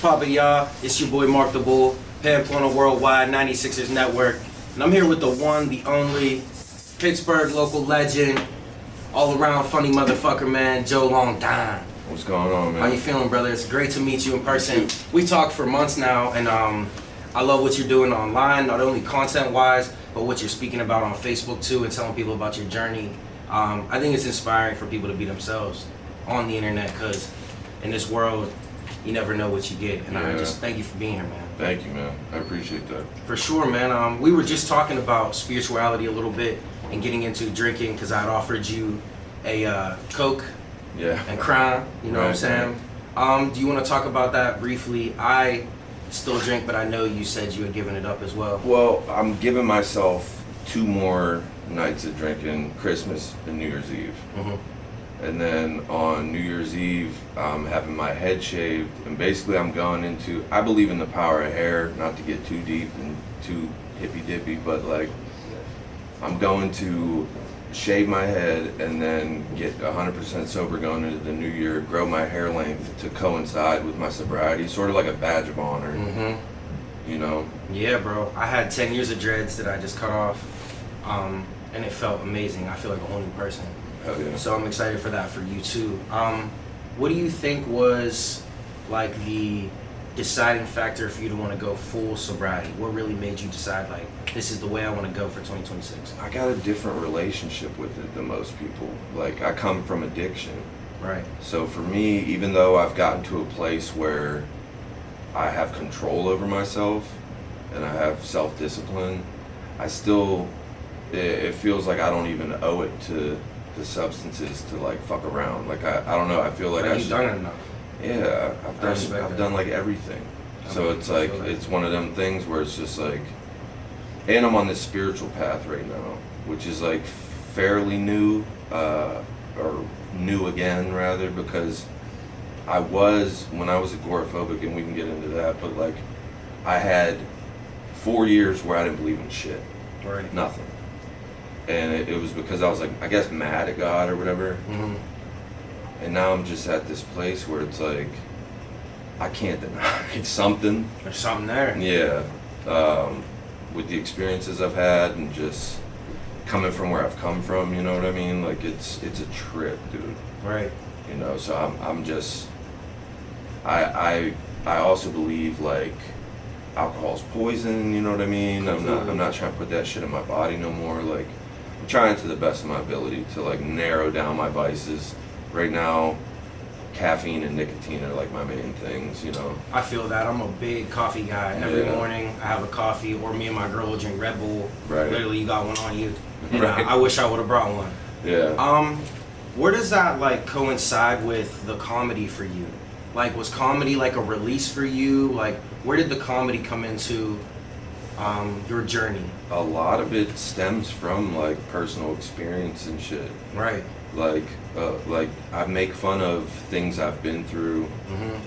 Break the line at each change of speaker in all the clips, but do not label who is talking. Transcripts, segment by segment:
poppin', y'all? It's your boy MarcTheBull, Pamplona Worldwide 96ers Network, and I'm here with the one, the only Pittsburgh local legend, all around funny motherfucker, man, JoeLongDahn.
What's going on, man?
How you feeling, brother? It's great to meet you in person. We talked for months now, and I love what you're doing online, not only content-wise, but what you're speaking about on Facebook too, and telling people about your journey. I think it's inspiring for people to be themselves on the internet, because in this world, you never know what you get. And I just thank you for being here, man.
Thank you, man. I appreciate that.
For sure, man. We were just talking about spirituality a little bit and getting into drinking, because I had offered you a Coke and Crown, you know what I'm saying? Do you want to talk about that briefly? I still drink, but I know you said you had given it up as well.
Well, I'm giving myself 2 more nights of drinking, Christmas and New Year's Eve. And then on New Year's Eve, I'm having my head shaved, and basically I'm going into, I believe in the power of hair, not to get too deep and too hippy-dippy, but like, I'm going to shave my head and then get 100% sober going into the new year, grow my hair length to coincide with my sobriety, sort of like a badge of honor, you know?
Yeah, bro. I had 10 years of dreads that I just cut off, and it felt amazing. I feel like a whole new person.
Hell yeah.
So I'm excited for that for you too. What do you think was like the deciding factor for you to want to go full sobriety? What really made you decide, like, this is the way I want to go for 2026?
I got a different relationship with it than most people. Like, I come from addiction.
Right.
So for me, even though I've gotten to a place where I have control over myself and I have self-discipline, I still, it feels like I don't even owe it to the substances to like fuck around. Like, I don't know, I feel like
you've done it enough.
Yeah, I've done like everything. So it's like, it's one of them things where it's just like, and I'm on this spiritual path right now, which is like fairly new, or new again rather, because I was, when I was agoraphobic, and we can get into that, but like, I had 4 years where I didn't believe in shit.
Right.
Nothing. And it was because I was like, I guess mad at God or whatever. And now I'm just at this place where it's like, I can't deny it's something.
There's something there.
Yeah. With the experiences I've had and just coming from where I've come from, you know what I mean? Like, it's a trip, dude.
Right.
You know, so I'm just, I also believe like alcohol's poison, you know what I mean? I'm not trying to put that shit in my body no more. Like, I'm trying to the best of my ability to like narrow down my vices. Right now, caffeine and nicotine are like my main things, you know.
I feel that. I'm a big coffee guy. Every morning I have a coffee, or me and my girl will drink Red Bull.
Right.
Literally, you got one on you. And
Right.
I wish I would have brought one.
Yeah.
Where does that like coincide with the comedy for you? Like, was comedy like a release for you? Like, where did the comedy come into your journey?
A lot of it stems from like personal experience and shit.
Right.
Like I make fun of things I've been through,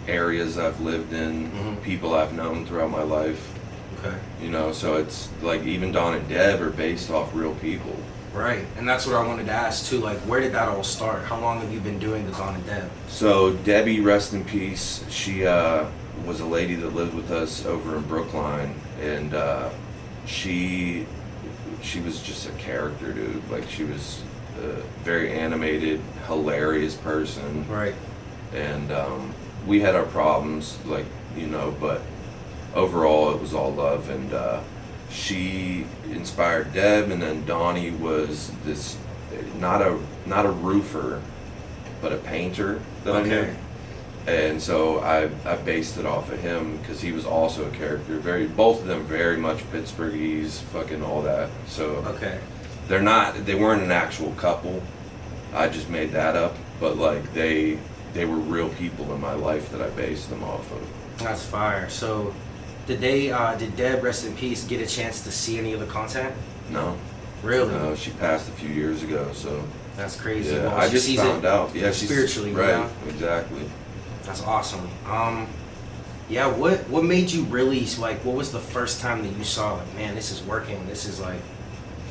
areas I've lived in, people I've known throughout my life.
Okay.
You know, so it's like even Don and Deb are based off real people.
Right, and that's what I wanted to ask too. Like, where did that all start? How long have you been doing the Don and Deb?
So Debbie, rest in peace. She was a lady that lived with us over in Brookline, and she was just a character, dude. Like, she was a very animated, hilarious person.
Right.
And we had our problems, like, you know, but overall it was all love. And she inspired Deb, and then Donnie was this, not a roofer, but a painter that I knew. And so I based it off of him, because he was also a character. Both of them very much Pittsburghese, fucking all that. So they weren't an actual couple. I just made that up, but like they were real people in my life that I based them off of.
That's fire. So did Deb, rest in peace, get a chance to see any of the content?
No.
Really?
No, she passed a few years ago, so.
That's crazy.
Yeah,
well,
I just found out. Yeah,
spiritually,
right?
You know?
Exactly.
That's awesome. Yeah. What made you really like? What was the first time that you saw, like, man, this is working? This is like,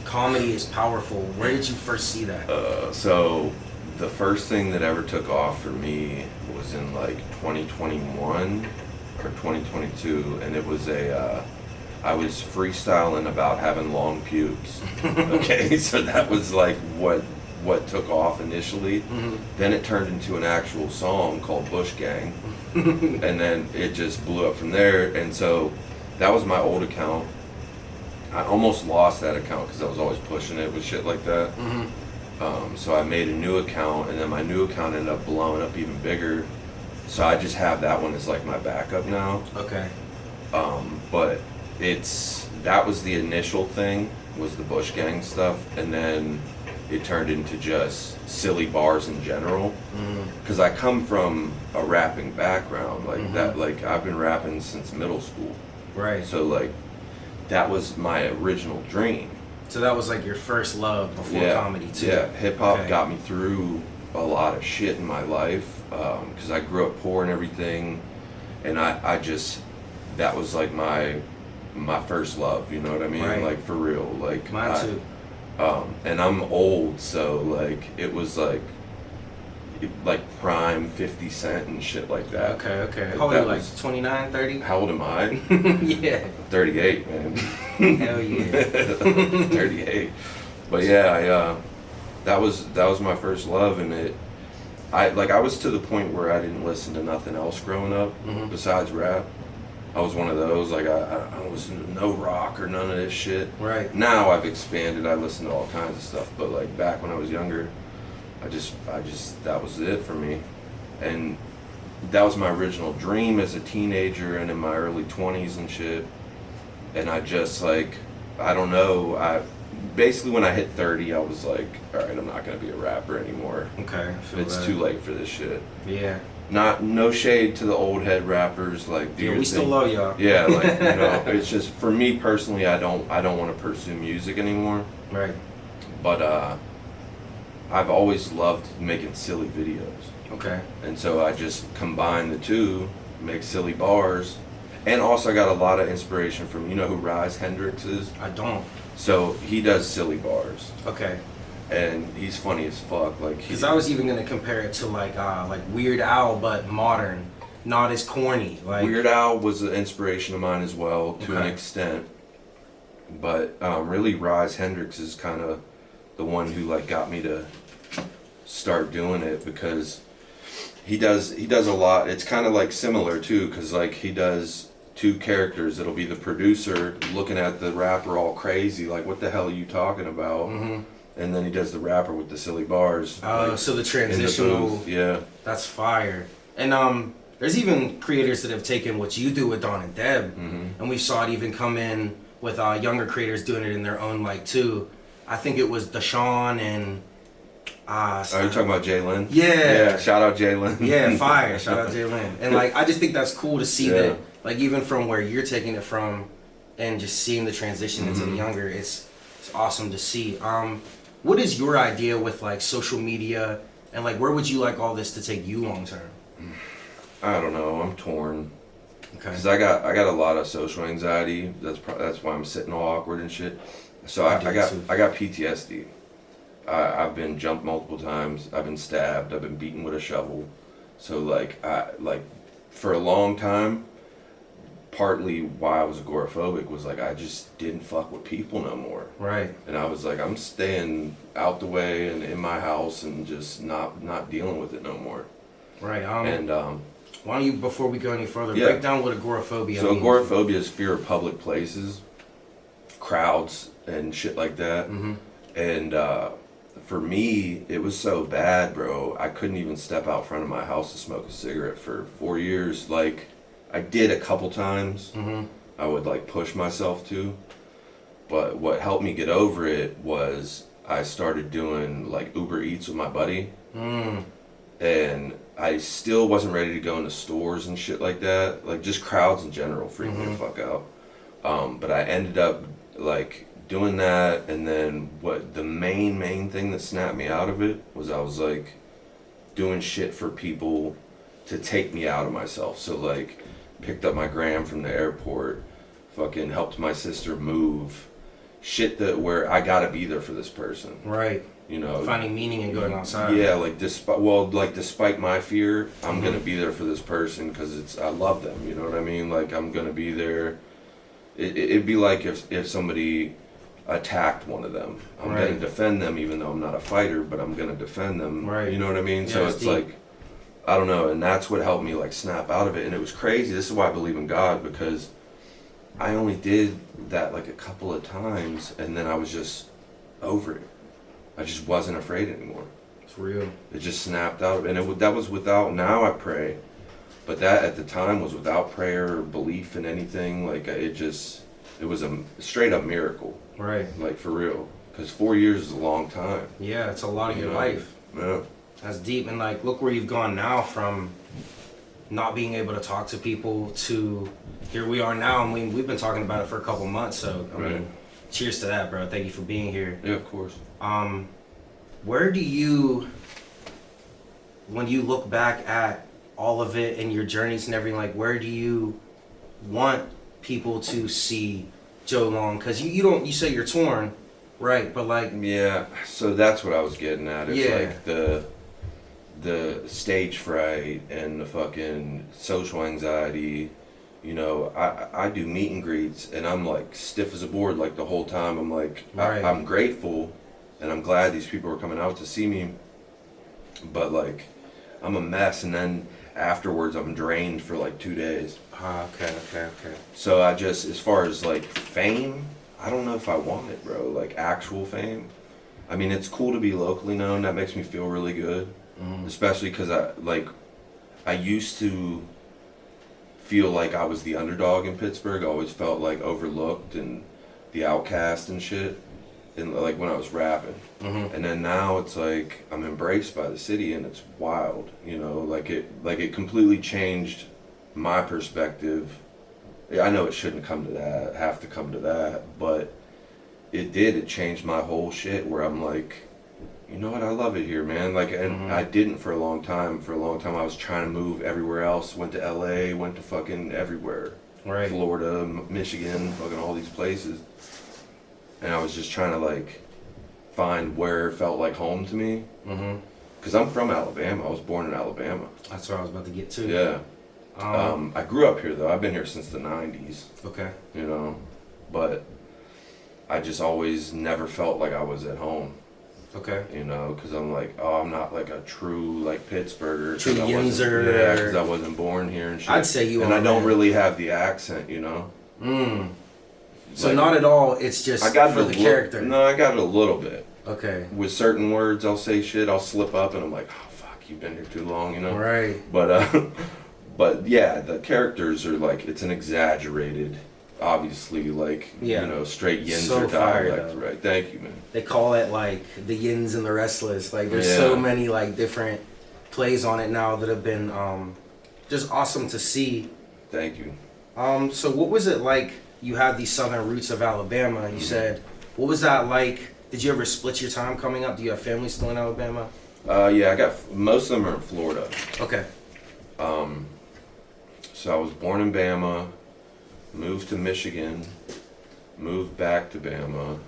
comedy is powerful. Where did you first see that?
So the first thing that ever took off for me was in like 2021, or 2022, and it was I was freestyling about having long pubes. Okay, so that was like what took off initially. Then it turned into an actual song called Bush Gang, and then it just blew up from there. And so that was my old account. I almost lost that account because I was always pushing it with shit like that. So I made a new account, and then my new account ended up blowing up even bigger. So I just have that one as like my backup now.
Okay.
But that was the initial thing, was the Bush Gang stuff, and then it turned into just silly bars in general. Because I come from a rapping background, like that. Like I've been rapping since middle school.
Right.
So like that was my original dream.
So that was like your first love before comedy too.
Yeah, hip hop got me through a lot of shit in my life because I grew up poor and everything, and I just, that was like my first love. You know what I mean?
Right.
Like for real. Like
mine too.
And I'm old, so like it was like prime 50 Cent and shit like that.
Okay. How old are you, like 29, 30?
How old am I?
Yeah.
38, man.
Hell yeah.
38. But yeah, that was my first love, and I was to the point where I didn't listen to nothing else growing up besides rap. I was one of those, like I don't listen to no rock or none of this shit.
Right.
Now I've expanded, I listen to all kinds of stuff, but like back when I was younger, I just that was it for me. And that was my original dream as a teenager and in my early 20s and shit. And I just like, I don't know, basically when I hit 30, I was like, all right, I'm not gonna be a rapper anymore.
Okay.
It's too late for this shit.
Yeah.
No shade to the old head rappers, like
we still love y'all.
Yeah, like it's just for me personally, I don't want to pursue music anymore.
Right.
But I've always loved making silly videos.
Okay.
And so I just combine the two, make silly bars, and also I got a lot of inspiration from, you know who Rise Hendrix is?
I don't.
So he does silly bars.
Okay.
And he's funny as fuck. Like,
because I was even gonna compare it to like Weird Al, but modern, not as corny. Like
Weird Al was an inspiration of mine as well to an extent, but really Rise Hendrix is kind of the one who like got me to start doing it, because he does a lot. It's kind of like similar too, because like he does two characters. It'll be the producer looking at the rapper all crazy, like what the hell are you talking about? And then he does the rapper with the silly bars.
So the transitional,
yeah,
that's fire. And there's even creators that have taken what you do with Don and Deb, and we saw it even come in with younger creators doing it in their own light too. I think it was Deshaun and.
Are you talking about Jalen?
Yeah.
Shout out Jalen.
Yeah, fire. Shout out Jalen. And like, I just think that's cool to see that, like, even from where you're taking it from, and just seeing the transition into the younger, it's awesome to see. What is your idea with like social media, and like where would you like all this to take you long term?
I don't know. I'm torn.
Okay.
Cause I got a lot of social anxiety. That's why I'm sitting all awkward and shit. So I got PTSD. I've been jumped multiple times. I've been stabbed. I've been beaten with a shovel. So like for a long time, partly why I was agoraphobic was like I just didn't fuck with people no more.
Right.
And I was like, I'm staying out the way and in my house and just not dealing with it no more.
Right.
And
why don't you, before we go any further, break down what agoraphobia
So
means.
agoraphobia is fear of public places, crowds, and shit like that. And for me, it was so bad, bro. I couldn't even step out front of my house to smoke a cigarette for 4 years. Like, I did a couple times. I would like push myself to. But what helped me get over it was I started doing like Uber Eats with my buddy. And I still wasn't ready to go into stores and shit like that. Like just crowds in general freak me the fuck out. But I ended up like doing that, and then what the main thing that snapped me out of it was I was like doing shit for people to take me out of myself. So like picked up my gram from the airport, fucking helped my sister move, shit that where I gotta be there for this person.
Right.
You know,
finding meaning in going outside.
Yeah, like despite my fear, I'm gonna be there for this person because I love them. You know what I mean? Like I'm gonna be there. It'd be like if somebody attacked one of them, I'm gonna defend them even though I'm not a fighter, but I'm gonna defend them.
Right.
You know what I mean?
Yeah,
So it's
deep.
like, I don't know, and that's what helped me like snap out of it. And it was crazy. This is why I believe in God, because I only did that like a couple of times, and then I was just over it. I just wasn't afraid anymore.
It's real.
It just snapped out of it. And that was without, now I pray, but that at the time was without prayer or belief in anything. Like it was a straight up miracle.
Right.
Like for real. Because 4 years is a long time.
Yeah, it's a lot of your
know?
life.
Yeah.
That's deep. And like, look where you've gone now, from not being able to talk to people to here we are now. And we've been talking about it for a couple months. So, I mean, cheers to that, bro. Thank you for being here.
Yeah, of course.
Where do you, when you look back at all of it and your journeys and everything, like where do you want people to see Joe Long? Because you say you're torn, right? But like,
yeah, so that's what I was getting at. It's
Yeah.
like the stage fright and the fucking social anxiety. You know, I do meet and greets and I'm like stiff as a board like the whole time. I'm like,
Right.
I'm grateful and I'm glad these people are coming out to see me, but like I'm a mess, and then afterwards I'm drained for like 2 days.
Okay.
So I just, as far as like fame, I don't know if I want it, bro. Like actual fame. I mean, it's cool to be locally known. That makes me feel really good, especially because I used to feel like I was the underdog in Pittsburgh. I always felt like overlooked and the outcast and shit. And like when I was rapping, and then now it's like I'm embraced by the city, and it's wild. You know, like it completely changed my perspective. I know it shouldn't have to come to that, but it did. It changed my whole shit. Where I'm like, you know what? I love it here, man. Like, and I didn't for a long time. For a long time, I was trying to move everywhere else. Went to LA. Went to fucking everywhere.
Right.
Florida, Michigan, fucking all these places. And I was just trying to like find where it felt like home to me. Because I'm from Alabama. I was born in Alabama.
That's what I was about to get to.
Yeah. I grew up here though. I've been here since the 90s.
Okay.
You know, but I just always never felt like I was at home.
Okay.
You know, because I'm like, oh, I'm not like a true like Pittsburgher.
True Yinzer.
Yeah, because I wasn't born here and shit.
I'd say you
and
are.
I don't really have the accent, you know.
So
Like,
not at all. It's just
I got
for the character.
No, I got it a little bit.
Okay.
With certain words, I'll say shit. I'll slip up, and I'm like, oh fuck, you've been here too long, you know.
Right.
But yeah, the characters are like, it's an exaggerated, obviously like you know, straight Yinzer
So fire,
dialect,
though.
right? Thank you, man.
They call it like the Yins and the Restless. Like there's so many like different plays on it now that have been just awesome to see.
Thank you.
So what was it like? You had these southern roots of Alabama. You said, what was that like? Did you ever split your time coming up? Do you have family still in Alabama?
Yeah, I got most of them are in Florida.
Okay.
So I was born in Bama, moved to Michigan, moved back to Bama,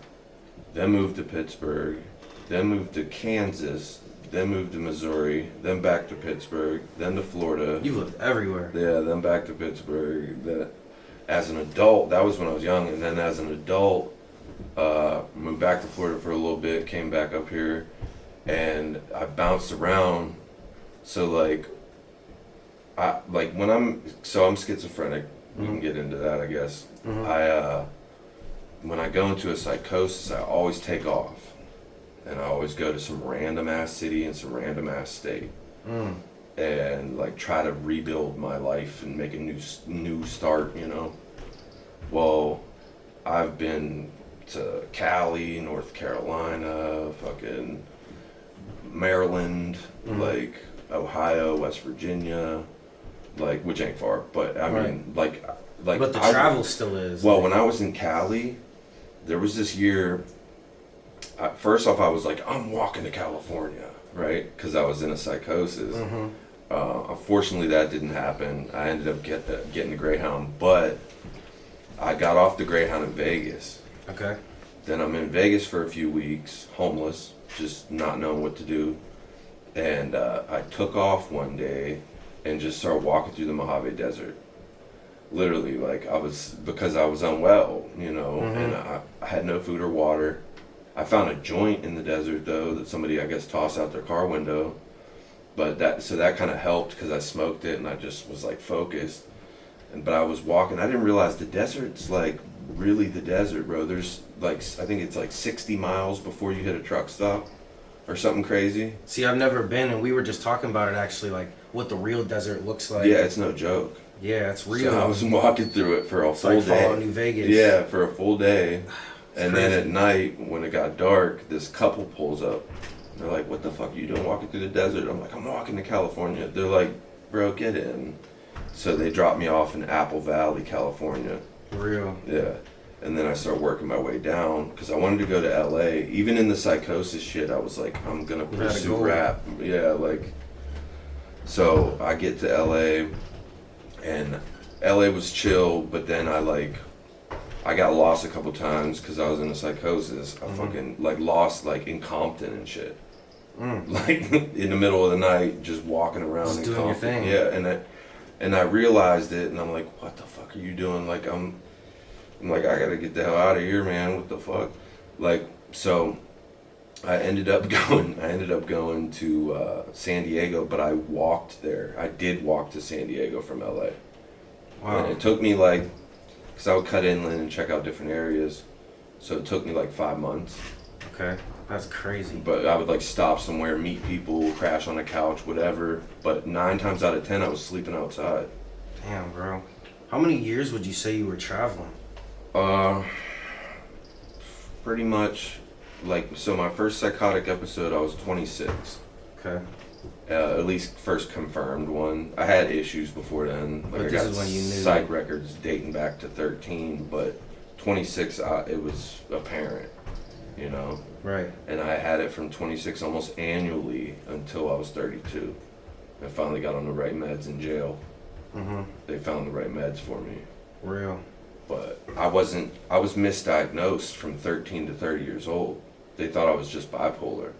then moved to Pittsburgh, then moved to Kansas, then moved to Missouri, then back to Pittsburgh, then to Florida.
You lived everywhere.
Yeah, then back to Pittsburgh. As an adult, that was when I was young, and then as an adult, moved back to Florida for a little bit, came back up here, and I bounced around. So like, I'm schizophrenic. We can get into that, I guess. When I go into a psychosis, I always take off, and I always go to some random ass city and some random ass state, and like try to rebuild my life and make a new start, you know. Well, I've been to Cali, North Carolina, fucking Maryland, like Ohio, West Virginia, like, which ain't far, but I mean, like.
But the travel still is.
Well, when I was in Cali, there was this year. First off, I was like, I'm walking to California, right? Because I was in a psychosis. Unfortunately, that didn't happen. I ended up getting the Greyhound, but I got off the Greyhound in Vegas.
Okay.
Then I'm in Vegas for a few weeks, homeless. just not knowing what to do. And I took off one day and just started walking through the Mojave Desert. Literally, like because I was unwell, you know, and I had no food or water. I found a joint in the desert though that somebody, I guess, tossed out their car window. But that kind of helped because I smoked it and I just was like focused. But I was walking. I didn't realize the desert's like really the desert, bro. There's like, I think it's like 60 miles before you hit a truck stop or something crazy.
See, I've never been, and we were just talking about it actually, like what the real desert looks like.
Yeah, it's no joke.
Yeah, it's real.
So I was walking through it for a full
like
day.
Fallout New Vegas.
Yeah, for a full day. And
crazy.
then at night, when it got dark, this couple pulls up. They're like, "What the fuck are you doing walking through the desert?" I'm like, "I'm walking to California." They're like, "Bro, get in." So they dropped me off in Apple Valley, California.
Real.
Yeah. And then I started working my way down because I wanted to go to LA. Even in the psychosis shit, I was like, I'm going to pursue rap. Yeah, like. So I get to LA and LA was chill, but then I got lost a couple times because I was in a psychosis. I fucking like lost like in Compton and shit. Like in the middle of the night, just walking around
just
in
doing
Compton.
your thing.
Yeah, and I realized it, and I'm like, what the fuck are you doing? Like I'm like, I gotta get the hell out of here, man. What the fuck? Like, so I ended up going to San Diego, but I walked there. I did walk to San Diego from LA.
Wow.
And it took me like, because I would cut inland and check out different areas. So it took me like 5 months.
Okay. That's crazy.
But I would like stop somewhere, meet people, crash on a couch, whatever. But 9 times out of 10, I was sleeping outside.
Damn, bro. How many years would you say you were traveling?
Pretty much, like, so my first psychotic episode, I was 26.
Okay.
At least first confirmed one. I had issues before then. Like,
But
I
this
got
is when you knew.
psych records dating back to 13, but 26, it was apparent, you know?
Right.
And I had it from 26 almost annually until I was 32. I finally got on the right meds in jail. They found the right meds for me.
Real.
But I was misdiagnosed from 13 to 30 years old. They thought I was just bipolar.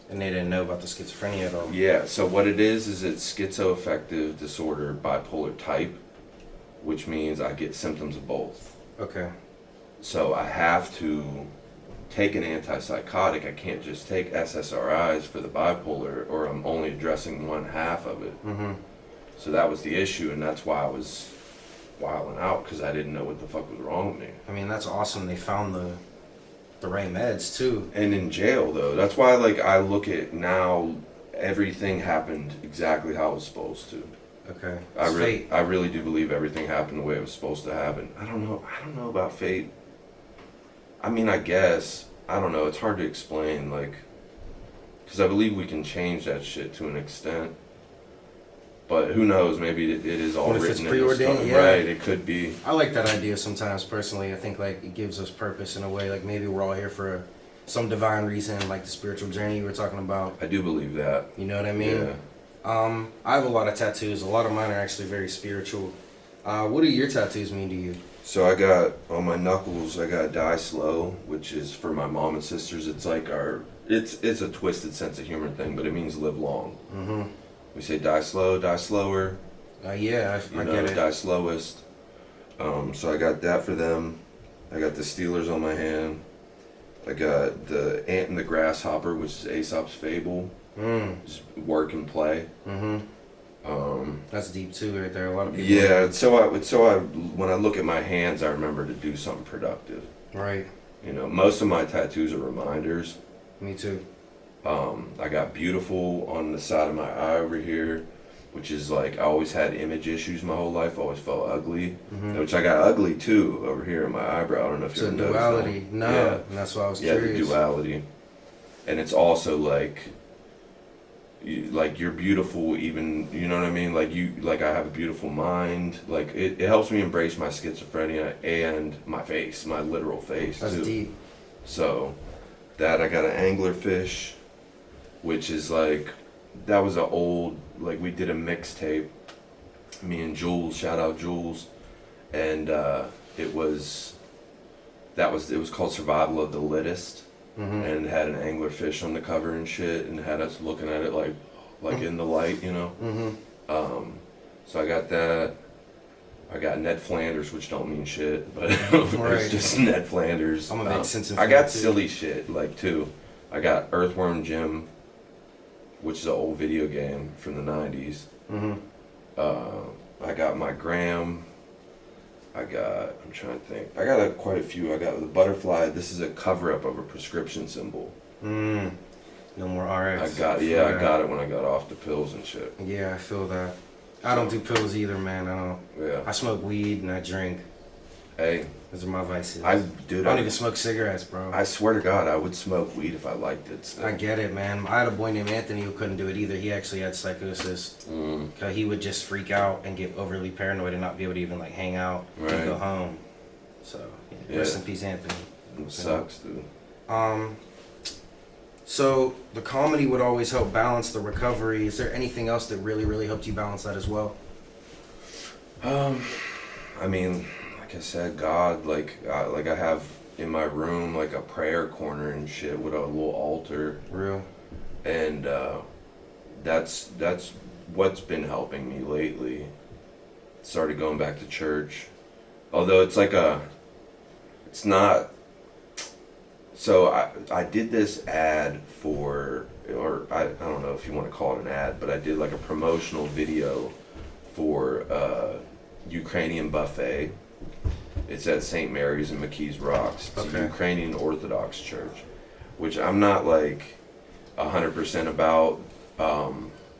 And they didn't know about the schizophrenia at all.
Yeah, so what it is it's schizoaffective disorder bipolar type, which means I get symptoms of both.
Okay.
So I have to take an antipsychotic. I can't just take SSRIs for the bipolar, or I'm only addressing one half of it. So that was the issue, and that's why I was wilding out, because I didn't know what the fuck was wrong with me.
I mean, that's awesome. They found the right meds too.
And in jail though, that's why like I look at now, everything happened exactly how it was supposed to.
Okay.
I really do believe everything happened the way it was supposed to happen. I don't know about fate. I mean, I guess, I don't know, it's hard to explain, like, because I believe we can change that shit to an extent. But who knows, maybe it is all
What if
written
it's
in the
preordained?
stone.
Yeah.
Right, it could be.
I like that idea sometimes personally. I think like it gives us purpose in a way. Like maybe we're all here for some divine reason, like the spiritual journey you were talking about.
I do believe that.
You know what I mean?
Yeah.
I have a lot of tattoos. A lot of mine are actually very spiritual. What do your tattoos mean to you?
So I got, on my knuckles, I got Die Slow, which is for my mom and sisters. It's like it's a twisted sense of humor thing, but it means live long. We say die slow, die slower.
Yeah, I get it.
Die slowest. So I got that for them. I got the Steelers on my hand. I got the ant and the grasshopper, which is Aesop's fable. Just work and play.
That's deep too, right there. A lot of people.
Yeah, so I when I look at my hands, I remember to do something productive.
Right.
You know, most of my tattoos are reminders.
Me too.
I got beautiful on the side of my eye over here, which is like, I always had image issues my whole life. I always felt ugly, which I got ugly too over here in my eyebrow. I don't know if
It's
you
a
ever noticed
duality.
that.
No,
Yeah.
and that's why I was
Yeah,
curious.
the duality. And it's also like you're beautiful, even, you know what I mean? Like I have a beautiful mind. Like it helps me embrace my schizophrenia and my face, my literal face.
That's
too.
deep.
So that, I got an anglerfish, which is like, that was an old, like we did a mixtape, me and Jules, shout out Jules, and it was called Survival of the Littest. and had an anglerfish on the cover and shit, and had us looking at it like in the light, you know. So I got that. I got Ned Flanders, which don't mean shit, but it's just Ned Flanders.
I'm a big Simpson
I
fan,
got
too.
silly shit like too. I got Earthworm Jim, which is an old video game from the 90s. I got my Graham. I'm trying to think. I got quite a few. I got the butterfly. This is a cover-up of a prescription symbol.
No more RX.
I got it when I got off the pills and shit.
Yeah, I feel that. I don't do pills either, man. I don't.
Yeah.
I smoke weed and I drink.
Hey.
Those are my vices.
I
don't even smoke cigarettes, bro.
I swear to God, I would smoke weed if I liked it still.
I get it, man. I had a boy named Anthony who couldn't do it either. He actually had psychosis. Cause he would just freak out and get overly paranoid and not be able to even like hang out and go home. So, rest in peace, Anthony.
It sucks, dude.
So the comedy would always help balance the recovery. Is there anything else that really, really helped you balance that as well?
I mean, like I said, God, like I have in my room like a prayer corner and shit with a little altar.
Real.
And that's what's been helping me lately. Started going back to church, although it's not. So I did this ad for, or I don't know if you want to call it an ad, but I did like a promotional video for Ukrainian buffet. It's at St. Mary's in McKees Rocks. It's a Ukrainian Orthodox church, which I'm not like 100% about.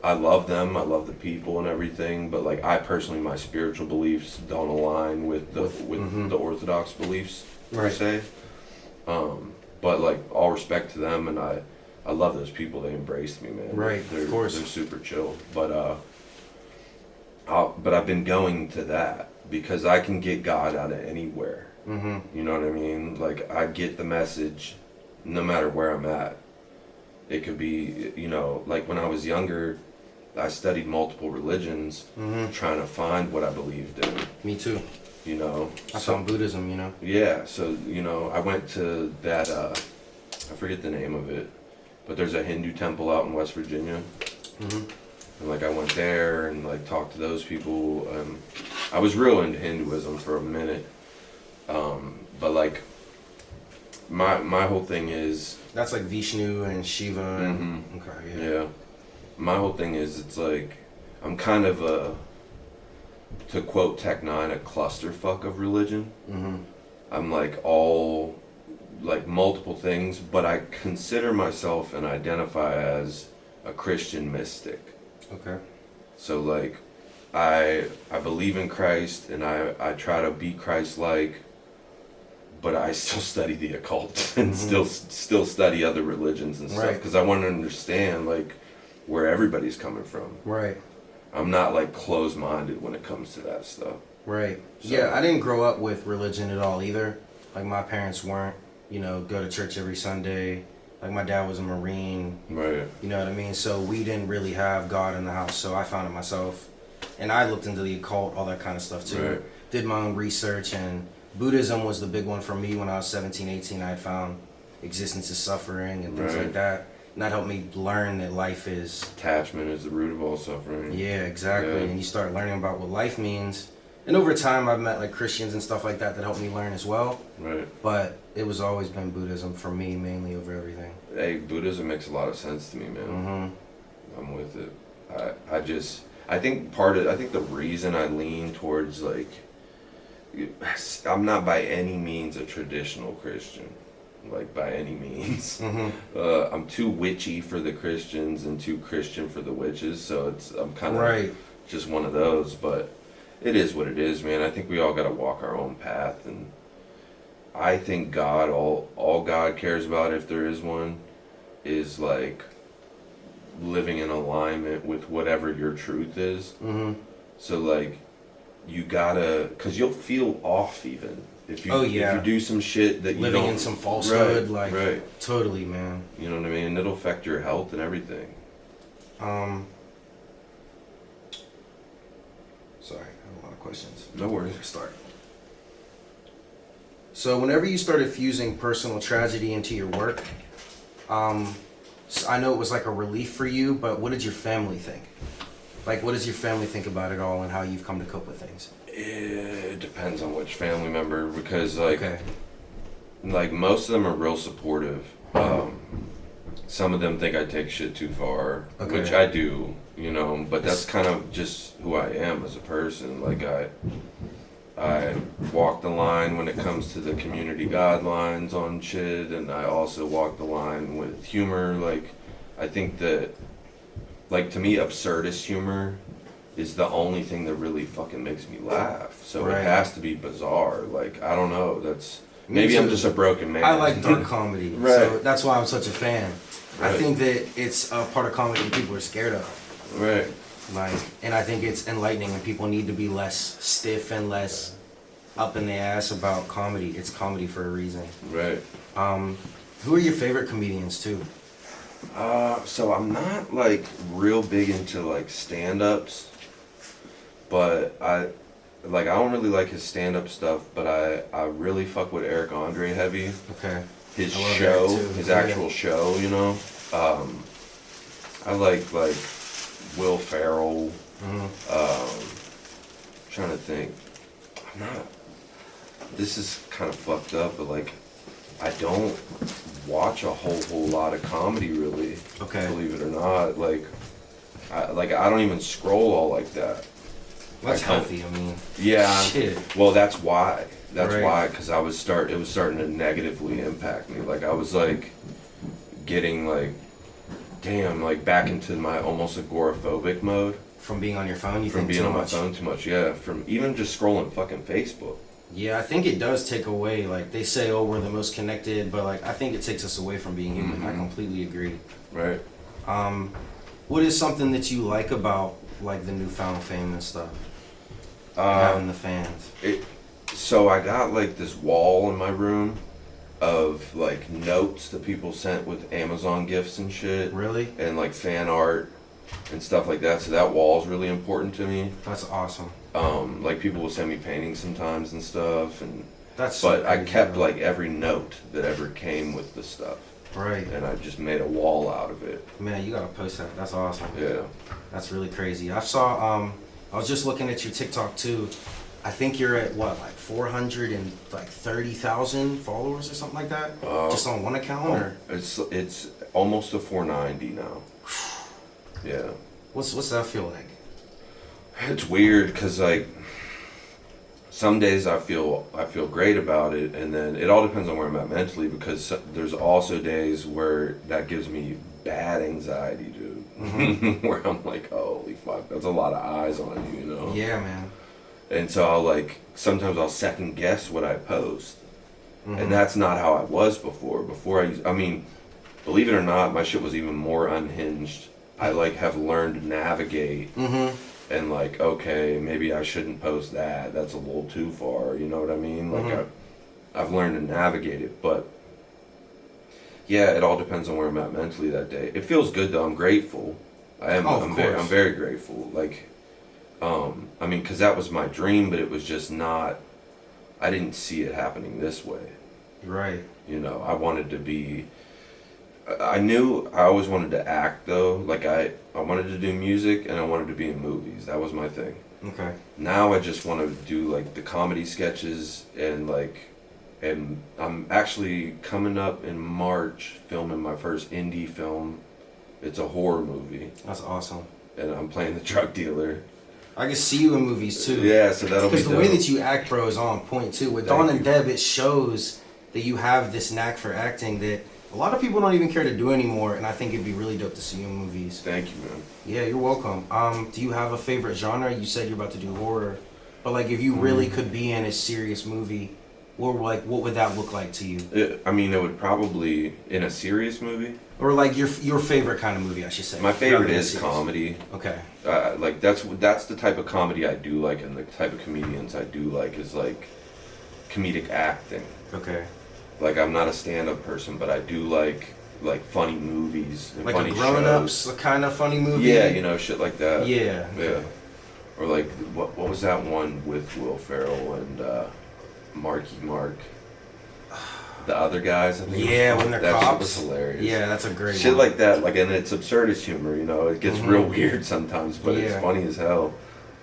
I love them. I love the people and everything, but like I personally, my spiritual beliefs don't align with the Orthodox beliefs per se. But like all respect to them, and I love those people. They embraced me, man.
Of course.
They're super chill. But I've been going to that because I can get God out of anywhere. You know what I mean? Like I get the message, no matter where I'm at. It could be, you know, like when I was younger, I studied multiple religions, trying to find what I believed in.
Me too.
You know,
I found Buddhism, you know.
Yeah, so you know, I went to that. I forget the name of it, but there's a Hindu temple out in West Virginia, and like I went there and like talked to those people. I was real into Hinduism for a minute, but like my whole thing is
that's like Vishnu and Shiva. And,
yeah. My whole thing is it's like I'm kind of a, to quote Tech Nine, a clusterfuck of religion. I'm like all, like multiple things, but I consider myself and identify as a Christian mystic. Okay. So like, I believe in Christ and I try to be Christ-like, but I still study the occult and still study other religions and stuff because I want to understand like where everybody's coming from. Right. I'm not like closed-minded when it comes to that stuff.
Right. So, yeah, I didn't grow up with religion at all either. Like my parents weren't, you know, go to church every Sunday. Like my dad was a Marine. Right. You know what I mean? So we didn't really have God in the house. So I found it myself. And I looked into the occult, all that kind of stuff too. Right. Did my own research, and Buddhism was the big one for me when I was 17, 18. I had found existence is suffering and things like that. And that helped me learn that life is...
Attachment is the root of all suffering.
Yeah, exactly. Yeah. And you start learning about what life means. And over time, I've met like Christians and stuff like that that helped me learn as well. Right. But it was always been Buddhism for me, mainly over everything.
Hey, Buddhism makes a lot of sense to me, man. I'm with it. I think the reason I lean towards like... I'm not by any means a traditional Christian. Like by any means. I'm too witchy for the Christians and too Christian for the witches, so I'm kind of just one of those, but it is what it is, man. I think we all got to walk our own path, and I think God, all God cares about, if there is one, is like living in alignment with whatever your truth is. So like you gotta, cause you'll feel off even. If you do some shit that you
living in some falsehood, totally, man.
You know what I mean? And it'll affect your health and everything.
Sorry, I have a lot of questions.
No worries.
Start. So whenever you started fusing personal tragedy into your work, so I know it was like a relief for you, but what did your family think? Like, what does your family think about it all and how you've come to cope with things?
It depends on which family member, because like,
Okay.
like most of them are real supportive. Some of them think I take shit too far,
Okay.
which I do, you know. But that's kind of just who I am as a person. Like I walk the line when it comes to the community guidelines on shit, and I also walk the line with humor. Like, I think that, like, to me, absurdist humor is the only thing that really fucking makes me laugh. So
Right.
it has to be bizarre. Like, I don't know. That's
Me
maybe I'm
too.
just a broken man.
I like dark comedy,
Right.
so that's why I'm such a fan. I
Right.
think that it's a part of comedy that people are scared of.
Right.
Like, and I think it's enlightening, and people need to be less stiff and less up in the ass about comedy. It's comedy for a reason.
Right.
Who are your favorite comedians too?
So I'm not like real big into like stand-ups, but I don't really like his stand-up stuff, but I really fuck with Eric Andre heavy.
Okay.
His
I love
show,
Eric, too.
his
Yeah.
actual show, you know. I like Will Ferrell. Trying to think. I'm not. This is kind of fucked up, but like, I don't watch a whole lot of comedy really.
Okay.
Believe it or not, I don't even scroll all like that.
That's
I kinda-
healthy. I mean,
Yeah.
shit.
Well, that's why. That's
Right.
why, because it was starting to negatively impact me. Like, I was like getting like, damn, like back into my almost agoraphobic mode
From being on your phone, you
from
think
being
too
on my
much.
phone too much. Yeah, from even just scrolling fucking Facebook.
Yeah, I think it does take away. Like they say, oh, we're the most connected, but like I think it takes us away from being human. I completely agree.
Right.
What is something that you like about like the newfound fame and stuff? Having the fans.
So I got like this wall in my room of like notes that people sent with Amazon gifts and shit.
Really?
And like fan art and stuff like that. So that wall's really important to me.
That's awesome.
Like people will send me paintings sometimes and stuff, and
That's so
but I
crazy,
kept
bro.
like every note that ever came with the stuff,
Right.
and I just made a wall out of it.
Man, you gotta post that. That's awesome.
Yeah.
That's really crazy. I saw. I was just looking at your TikTok too. I think you're at what, like 430,000 followers or something like that. Just on one account, or
It's almost a 490 now. Yeah.
what's that feel like?
It's weird because like some days I feel great about it, and then it all depends on where I'm at mentally, because there's also days where that gives me bad anxiety, dude. Where I'm like, holy fuck, that's a lot of eyes on you, you know?
Yeah, man.
And so sometimes I'll second guess what I post. And that's not how I was before. I mean, believe it or not, my shit was even more unhinged. I have learned to navigate and like, okay, maybe I shouldn't post that. That's a little too far. You know what I mean? Like I've learned to navigate it, but yeah, it all depends on where I'm at mentally that day. It feels good though. I'm grateful. I'm very grateful. Like, I mean, cause that was my dream, but it was just not, I didn't see it happening this way.
Right.
You know, I wanted to be, I knew I always wanted to act though. Like I wanted to do music and I wanted to be in movies. That was my thing.
Okay.
Now I just want to do like the comedy sketches and I'm actually coming up in March filming my first indie film. It's a horror movie.
That's awesome.
And I'm playing the drug dealer.
I can see you in movies too.
Yeah, so that'll be
Because the way
dope.
that you act, bro, is on point too. With
Thank
Dawn and
you.
Deb, it shows that you have this knack for acting that a lot of people don't even care to do anymore, and I think it'd be really dope to see you in movies.
Thank you, man.
Yeah, you're welcome. Do you have a favorite genre? You said you're about to do horror, but like if you really could be in a serious movie, what would that look like to you?
It would probably, in a serious movie,
Or like your favorite kind of movie, I should say.
my favorite
Rather than
is
serious.
comedy.
Okay.
Like that's the type of comedy I do like, and the type of comedians I do like is like comedic acting.
Okay.
Like I'm not a stand-up person, but I do like funny movies and
Like
funny
a grown-ups
shows.
kind of funny movie.
Yeah, you know, shit like that.
Yeah.
Yeah. Or like what was that one with Will Ferrell and Marky Mark? the other guys. I think
Yeah, when they're
that
cops.
shit was hilarious.
Yeah, that's a great
Shit
one.
like that, like, and it's absurdist humor, you know. It gets real weird sometimes, but it's funny as hell.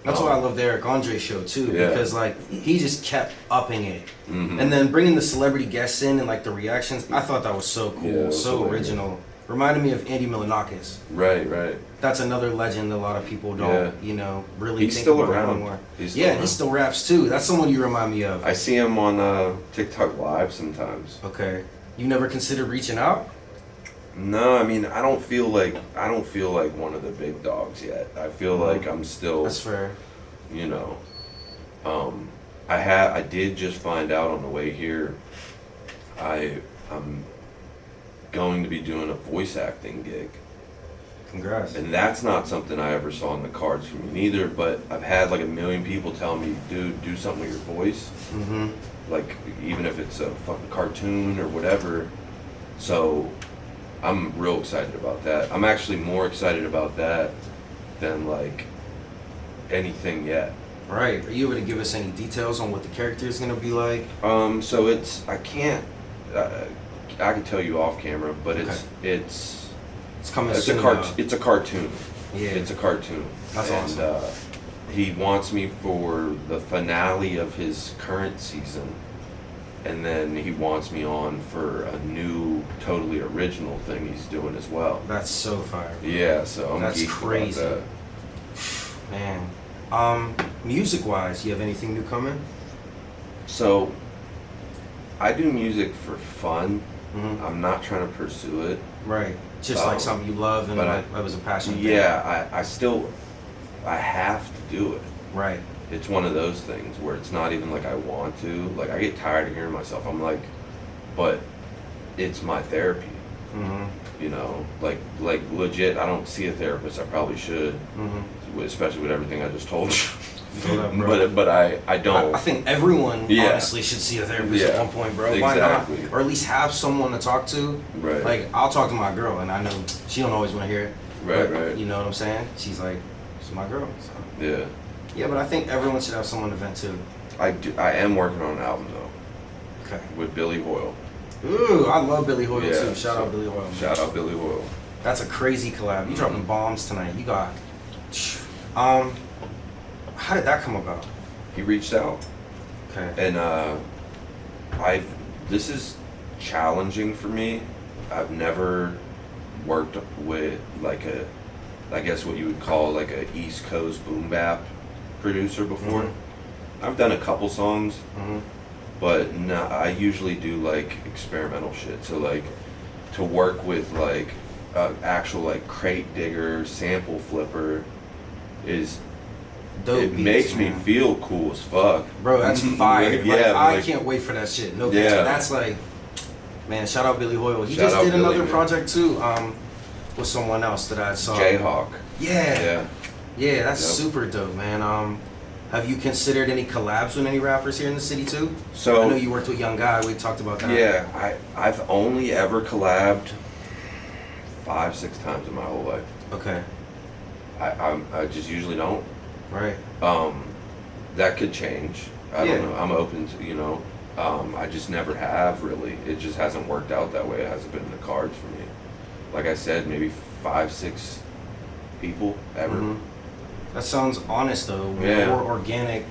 That's why I love the Eric Andre show too, because like he just kept upping it, and then bringing the celebrity guests in and like the reactions. I thought that was so cool, so original. Reminded me of Andy Milonakis.
Right.
That's another legend. A lot of people don't, you know, really
He's
think
still
about
around.
anymore.
He's still around.
He still raps too. That's someone you remind me of.
I see him on TikTok Live sometimes.
Okay, you never considered reaching out?
No, I mean I don't feel like one of the big dogs yet. I feel like I'm still.
That's fair.
You know, I did just find out on the way here. I'm going to be doing a voice acting gig.
Congrats.
And that's not something I ever saw in the cards for me neither, but I've had like a million people tell me, dude, do something with your voice. Like, even if it's a fucking cartoon or whatever. So, I'm real excited about that. I'm actually more excited about that than like anything yet.
Right. Are you able to give us any details on what the character is going to be like?
So I can tell you off camera, but it's
coming
it's
soon.
It's a cartoon.
Yeah.
It's a cartoon.
That's
and,
awesome.
He wants me for the finale of his current season, and then he wants me on for a new, totally original thing he's doing as well.
That's so fire.
Yeah, so I'm
That's
geeked
crazy.
about that.
Man. Music-wise, you have anything new coming?
So, I do music for fun. I'm not trying to pursue it.
Right. Just like something you love and
but
like that was a passion.
Yeah, I have to do it.
Right.
It's one of those things where it's not even like I want to. Like, I get tired of hearing myself. I'm like, but it's my therapy. You know, like legit, I don't see a therapist. I probably should, especially with everything I just told you. But I don't.
I think everyone honestly should see a therapist at one point, bro. Why not? Or at least have someone to talk to.
Right.
Like, I'll talk to my girl, and I know she don't always want to hear it.
Right.
You know what I'm saying? She's like, she's my girl. So.
Yeah.
Yeah, but I think everyone should have someone to vent to.
I am working on an album though. Okay. With Billy Hoyle.
Ooh, I love Billy Hoyle too. Shout out Billy Hoyle.
Shout out Billy Hoyle.
That's a crazy collab. You dropping bombs tonight. You got. How did that come about?
He reached out.
Okay.
And this is challenging for me. I've never worked with like I guess what you would call like a East Coast boom bap producer before. I've done a couple songs, but no, I usually do like experimental shit. So like to work with like actual like crate digger, sample flipper is dope. It beats, makes me feel cool as fuck.
Bro, that's fire.
Like, yeah,
I can't wait for that shit. No, that's like, man, shout out Billy Hoyle. He just did another project too, with someone else that I saw.
Jayhawk.
Yeah, that's super dope, man. Have you considered any collabs with any rappers here in the city too? So I know you worked with Young Guy. We talked about that.
Yeah, I've only ever collabed 5-6 times in my whole life.
Okay.
I just usually don't.
Right.
That could change. I don't know. I'm open to, you know. I just never have really. It just hasn't worked out that way. It hasn't been in the cards for me. Like I said, maybe 5-6 people ever.
That sounds honest though. More organic.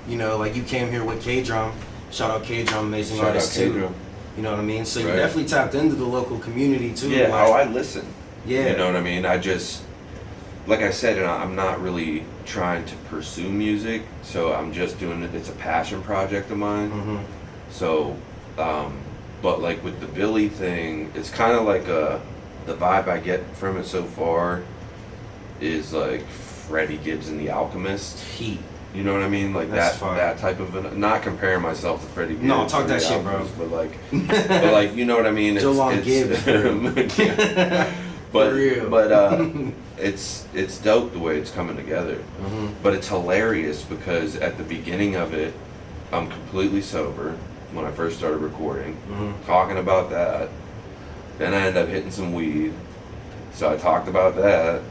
You know, like you came here with K-Drum. Shout out K-Drum, amazing artist too. K-Drum. You know what I mean? So you definitely tapped into the local community too.
Yeah. I listen.
Yeah.
You know what I mean? I just, like I said, I'm not really trying to pursue music, so I'm just doing it. It's a passion project of mine. So, but like with the Billy thing, it's kind of like the vibe I get from it so far is like Freddie Gibbs and the Alchemist.
Heat.
You know what I mean? Like that type of not comparing myself to Freddie Gibbs.
No, talk that shit, bro.
But like, you know what I mean?
JoeLongDahn.
But it's dope the way it's coming together. But it's hilarious because at the beginning of it, I'm completely sober when I first started recording, talking about that. Then I ended up hitting some weed, so I talked about that.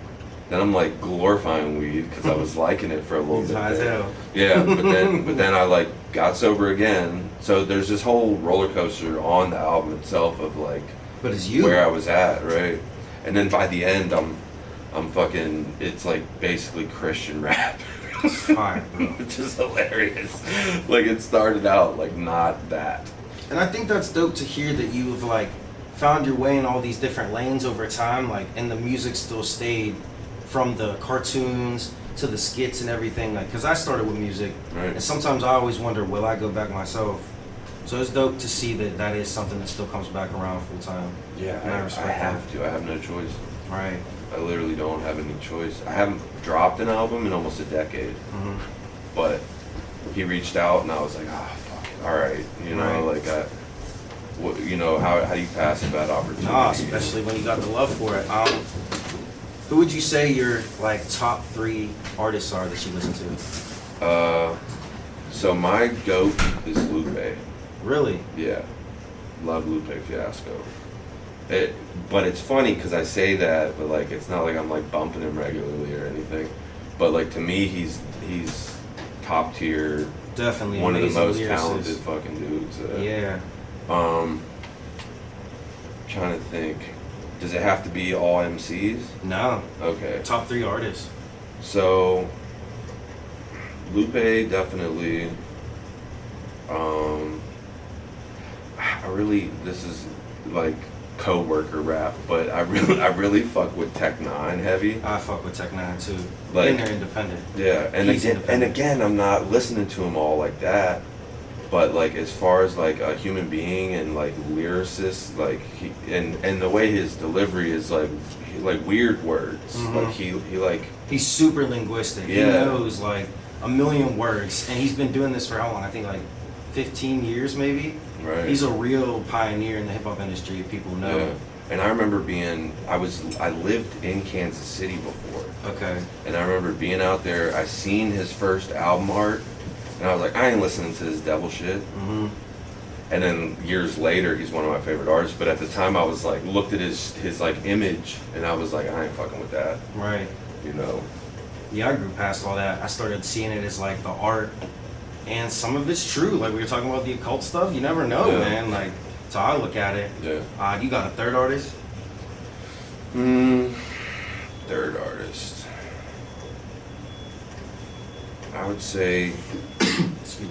Then I'm like glorifying weed because I was liking it for a little
He's
bit.
high as hell.
Yeah, but then I like got sober again. So there's this whole roller coaster on the album itself of like
But it's you.
where I was at, right? And then by the end, I'm fucking. It's like basically Christian rap.
It's fire, bro.
Which is hilarious. Like it started out like not that.
And I think that's dope to hear that you've like found your way in all these different lanes over time, like, and the music still stayed from the cartoons to the skits and everything, like, because I started with music,
Right.
and sometimes I always wonder, will I go back myself? So it's dope to see that that is something that still comes back around full time.
Yeah,
And I
I
respect
have to. I have no choice.
Right.
I literally don't have any choice. I haven't dropped an album in almost a decade,
Mm-hmm.
but he reached out and I was like, ah, fuck it. All right, you know,
Right.
like what, you know, how do you pass a bad opportunity?
Nah, especially when you got the love for it. Who would you say your like top 3 artists are that you listen to?
So my goat is Lupe.
Really?
Yeah, love Lupe Fiasco. But it's funny because I say that, but like it's not like I'm like bumping him regularly or anything. But like to me, he's top tier.
Definitely
One of the
amazing
most
lyricist.
talented fucking dudes.
Yeah.
Trying to think. Does it have to be all MCs?
No.
Okay.
Top 3 artists.
So Lupe definitely. This is like co-worker rap, but I really fuck with Tech Nine heavy.
I fuck with Tech Nine too.
Like-
And they're independent.
Yeah, and
He's
again,
independent.
I'm not listening to him all like that, but like as far as like a human being and like lyricist, like he and the way his delivery is like like weird words,
Mhm.
like he like
He's super linguistic. He
Yeah.
knows like a million words, and he's been doing this for how long? I think like 15 years maybe.
right.
He's a real pioneer in the hip hop industry. People know.
Yeah. And I remember I lived in Kansas City before,
Okay.
and I remember being out there. I seen his first album art, and I was like, I ain't listening to this devil shit.
Mm-hmm.
And then years later, he's one of my favorite artists. But at the time, I was like, looked at his like image, and I was like, I ain't fucking with that,
Right.
you know.
Yeah, I grew past all that. I started seeing it as like the art, and some of it's true. Like we were talking about the occult stuff. You never know,
Yeah.
man. Like, so I look at it.
Yeah.
You got a third artist?
Third artist. I would say.
Excuse me.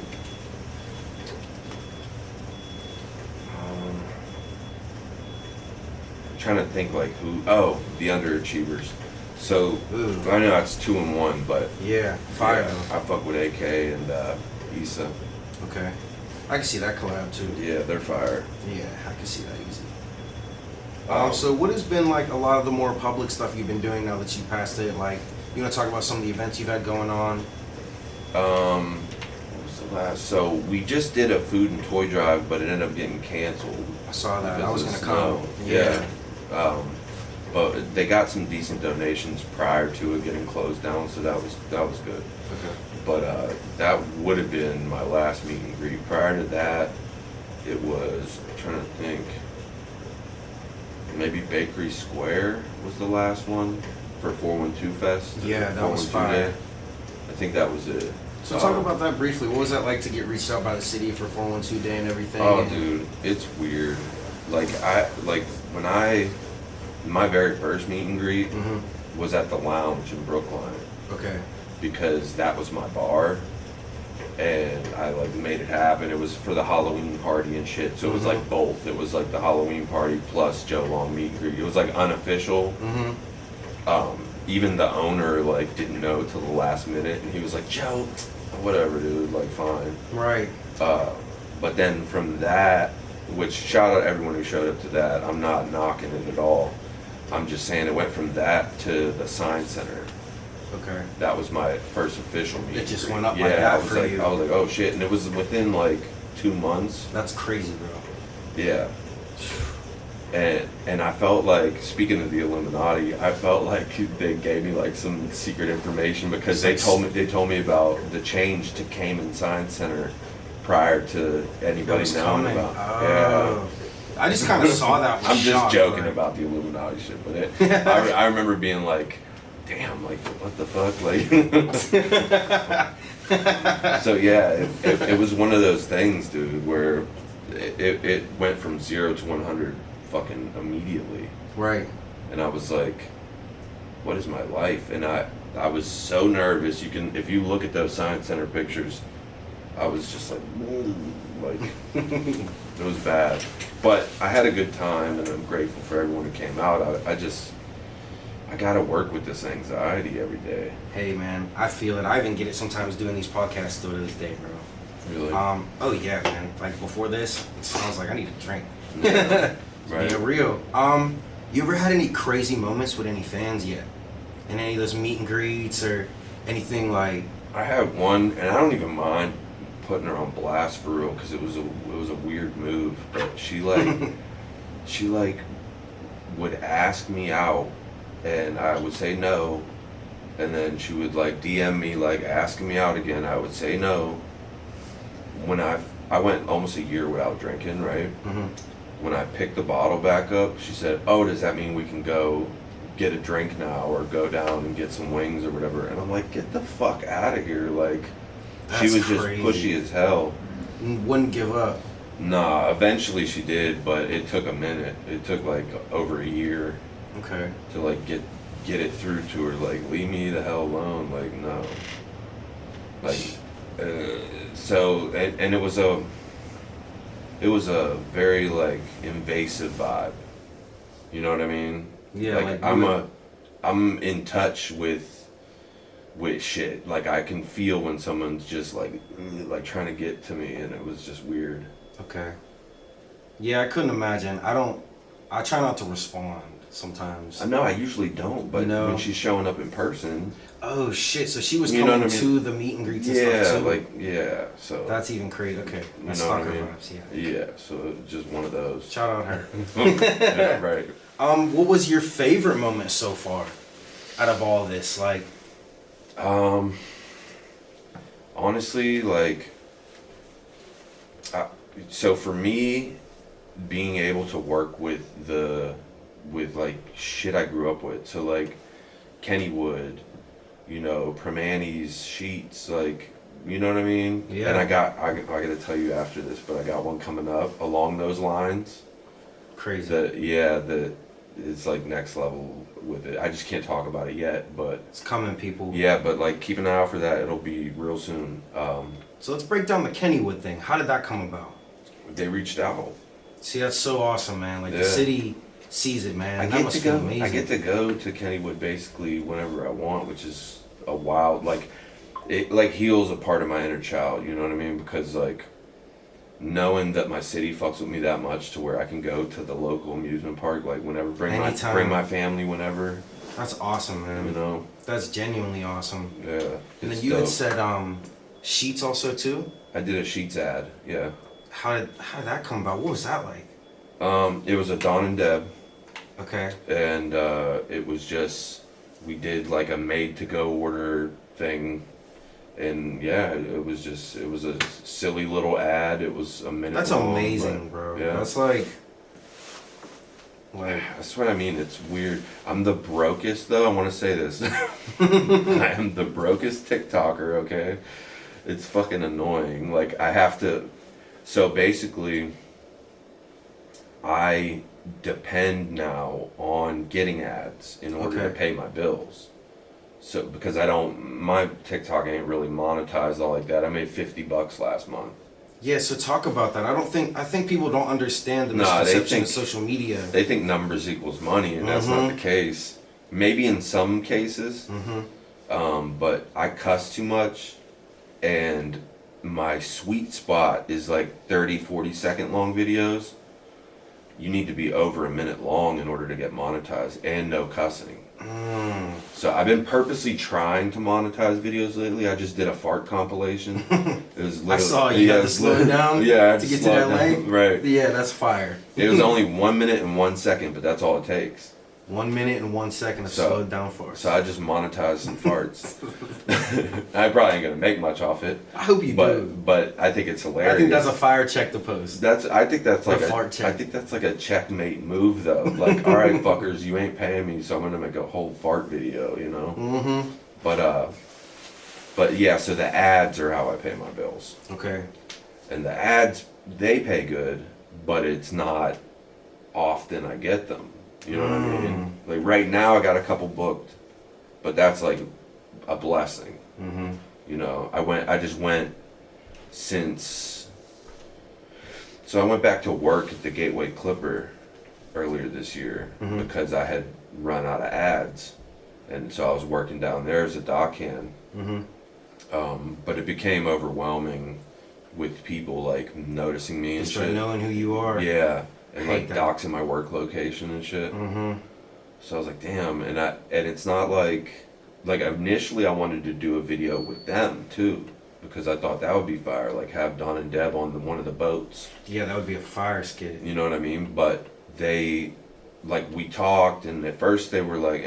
Trying to think like who. Oh, the Underachievers. So
Ooh.
I know that's 2 and 1, but
Yeah, fire.
yeah, I fuck with AK and Issa.
Okay. I can see that collab too.
Yeah, they're fire.
Yeah, I can see that easy.
Um,
So what has been like a lot of the more public stuff you've been doing now that you passed it? Like, you want to talk about some of the events you've had going on?
What was the last? So we just did a food and toy drive, but it ended up getting canceled.
I saw that. I
because
was
of
gonna
snow.
come.
Yeah. But they got some decent donations prior to it getting closed down, so that was good.
Okay.
But that would have been my last meet and greet. Prior to that, it was, I'm trying to think, maybe Bakery Square was the last one for 412 Fest.
Yeah, that was
412
fire.
Day. I think that was it.
So talk about that briefly. What was that like to get reached out by the city for 412 Day and everything?
Oh, dude, it's weird. My very first meet and greet
Mm-hmm.
was at the Lounge in Brookline
Okay.
because that was my bar, and I like made it happen. It was for the Halloween party and shit, so it was
Mhm.
like both. It was like the Halloween party plus Joe Long meet and greet. It was like unofficial.
Mm-hmm.
Even the owner like didn't know till the last minute, and he was like, Joe, whatever, dude, like fine.
Right.
But then from that, which shout out everyone who showed up to that. I'm not knocking it at all. I'm just saying it went from that to the Science Center.
Okay.
That was my first official meet.
It just
and greet.
went up like that
I was
for
like,
you.
I was like, oh shit, and it was within like 2 months.
That's crazy, bro.
Yeah. And I felt like, speaking of the Illuminati, I felt like they gave me like some secret information because they told me about the change to Cayman Science Center prior to
That
anybody
was
knowing
coming.
about.
Oh. I just kind of saw that.
I'm just
shocked,
joking
like-
about the Illuminati shit, but I remember being like, damn, like, what the fuck? Like, so yeah, it was one of those things, dude, where it went from 0 to 100 fucking immediately.
Right.
And I was like, what is my life? And I was so nervous. If you look at those Science Center pictures, I was just like, it was bad. But I had a good time, and I'm grateful for everyone who came out. I gotta work with this anxiety every day.
Hey man, I feel it. I even get it sometimes doing these podcasts still to this day, bro.
Really?
Oh yeah, man. Like before this, it sounds like I need a drink.
Yeah. Right.
Being real. You ever had any crazy moments with any fans yet? In any of those meet and greets or anything like?
I had one, and I don't even mind putting her on blast for real, because it was a weird move. But she would ask me out, and I would say no, and then she would like DM me like asking me out again. I would say no. When I went almost a year without drinking, right?
Mm-hmm.
When I picked the bottle back up, she said, "Oh, does that mean we can go get a drink now, or go down and get some wings or whatever?" And I'm like, get the fuck out of here. Like,
That's
she was
crazy.
just pushy as hell.
Wouldn't give up.
Nah, eventually she did, but it took a minute. It took like over a year
Okay.
to like get it through to her. Like, leave me the hell alone. Like, no. Like, so, and it was a very like invasive vibe. You know what I mean?
Yeah.
Like I'm in touch with shit. Like, I can feel when someone's just like trying to get to me, and it was just weird.
Okay. Yeah, I couldn't imagine. I try not to respond sometimes.
I know I usually don't, but when she's showing up in person.
Oh shit! So she was
You know
coming
what I mean?
to the meet and greets and stuff too.
So
That's even crazy. Okay, that's
You know what I
stalker
mean?
vibes. Yeah.
Yeah, so just one of those.
Shout out her.
Yeah, right.
What was your favorite moment so far, out of all this? Like,
honestly, like, so for me, being able to work with like shit I grew up with, so like Kennywood, you know, Primanti's, Sheetz, like, you know what I mean?
Yeah.
And I gotta tell you after this, but I got one coming up along those lines.
crazy.
That is like next level with it. I just can't talk about it yet, but
It's coming, people.
yeah, but like keep an eye out for that. It'll be real soon.
So let's break down the Kennywood thing. How did that come about?
They reached out.
See, that's so awesome, man. Like,
Yeah.
the city sees it, man.
I
That
get
must
to
feel
go.
amazing.
I get to go to Kennywood basically whenever I want, which is a wild, like, it like heals a part of my inner child. You know what I mean? Because like knowing that my city fucks with me that much to where I can go to the local amusement park like whenever, bring my family whenever.
That's awesome, man.
You know?
That's genuinely awesome.
Yeah.
And then
it's
you had
dope.
said Sheetz also too.
I did a Sheetz ad. Yeah.
How did that come about? What was that like?
It was a Dawn and Deb.
Okay.
And it was just, we did like a made to go order thing, and yeah, it was a silly little ad. It was a minute
That's
long,
amazing,
but,
bro.
yeah.
That's like
That's what I mean. It's weird. I'm the brokest though. I want to say this. I am the brokest TikToker. Okay, it's fucking annoying. Like, I have to. So basically, I depend now on getting ads in order to pay my bills. So because my TikTok ain't really monetized all like that. I made $50 last month.
Yeah, so talk about that. I think people don't understand the misconception of social media.
They think numbers equals money, and that's not the case. Maybe in some cases, but I cuss too much, and my sweet spot is like 30, 40-second long videos. You need to be over a minute long in order to get monetized, and no cussing. So I've been purposely trying to monetize videos lately. I just did a fart compilation. It was
I saw you had to slow it down to get to that length.
Right.
Yeah, that's fire.
It was only 1 minute and 1 second, but that's all it takes.
1 minute and 1 second of slowed down farts.
So I just monetized some farts. I probably ain't gonna make much off it.
I hope you do.
But I think it's hilarious.
I think that's a fire check to post.
I think that's like
fart check.
I think that's like a checkmate move though. Like, all right, fuckers, you ain't paying me, so I'm gonna make a whole fart video, you know?
Mm-hmm.
But yeah, so the ads are how I pay my bills.
Okay.
And the ads, they pay good, but it's not often I get them. You know what I mean? Like right now I got a couple booked, but that's like a blessing.
Mm-hmm.
You know, I just went since, so I went back to work at the Gateway Clipper earlier this year because I had run out of ads. And so I was working down there as a dockhand. But it became overwhelming with people like noticing me and
Just
shit.
start knowing who you are.
Yeah. And like
that.
doxing my work location and shit. So I was like, damn. And it's not like initially I wanted to do a video with them too, because I thought that would be fire. Like have Don and Deb on one of the boats.
Yeah, that would be a fire skit.
You know what I mean? But they, like we talked, and at first they were like,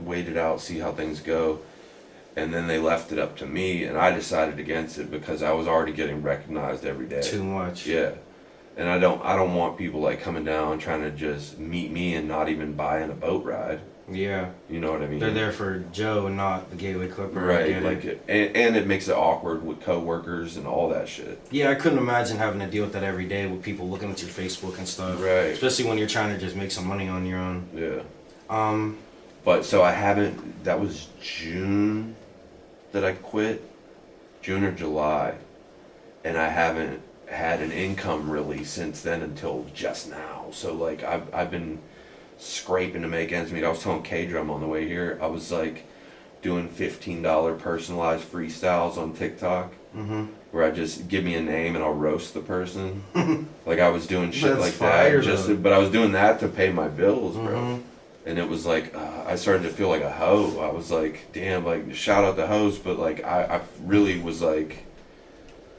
wait it out, see how things go. And then they left it up to me, and I decided against it because I was already getting recognized every day.
Too much.
Yeah. And I don't want people like coming down trying to just meet me and not even buying a boat ride.
Yeah.
You know what I mean?
They're there for Joe and not the Gateway Clipper.
Right. Like and it makes it awkward with coworkers and all that shit.
Yeah, I couldn't imagine having to deal with that every day with people looking at your Facebook and stuff.
Right.
Especially when you're trying to just make some money on your own.
Yeah. But so I haven't. That was June that I quit, June or July, and I haven't had an income really since then until just now. So like I've been scraping to make ends meet. I was telling K-Drum on the way here, I was like doing $15 personalized freestyles on TikTok, where I just give me a name and I'll roast the person. Like I was doing shit
That's
like
fire,
that, but I was doing that to pay my bills, bro. And it was like, I started to feel like a hoe. I was like, damn, like, shout out the hoes, but like, I really was like,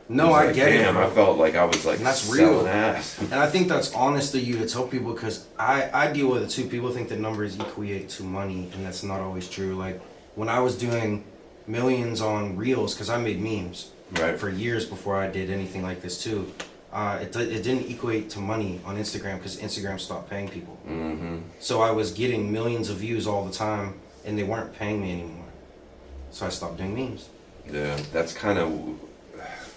no, I get it.
Damn, I felt like I was like,
and that's
selling
real.
ass.
And I think that's honest of you to tell people, because I deal with it too. People think that numbers equate to money, and that's not always true. Like, when I was doing millions on Reels, because I made memes for years before I did anything like this too. It didn't equate to money on Instagram because Instagram stopped paying people. So I was getting millions of views all the time, and they weren't paying me anymore. So I stopped doing memes.
Yeah, that's kind of,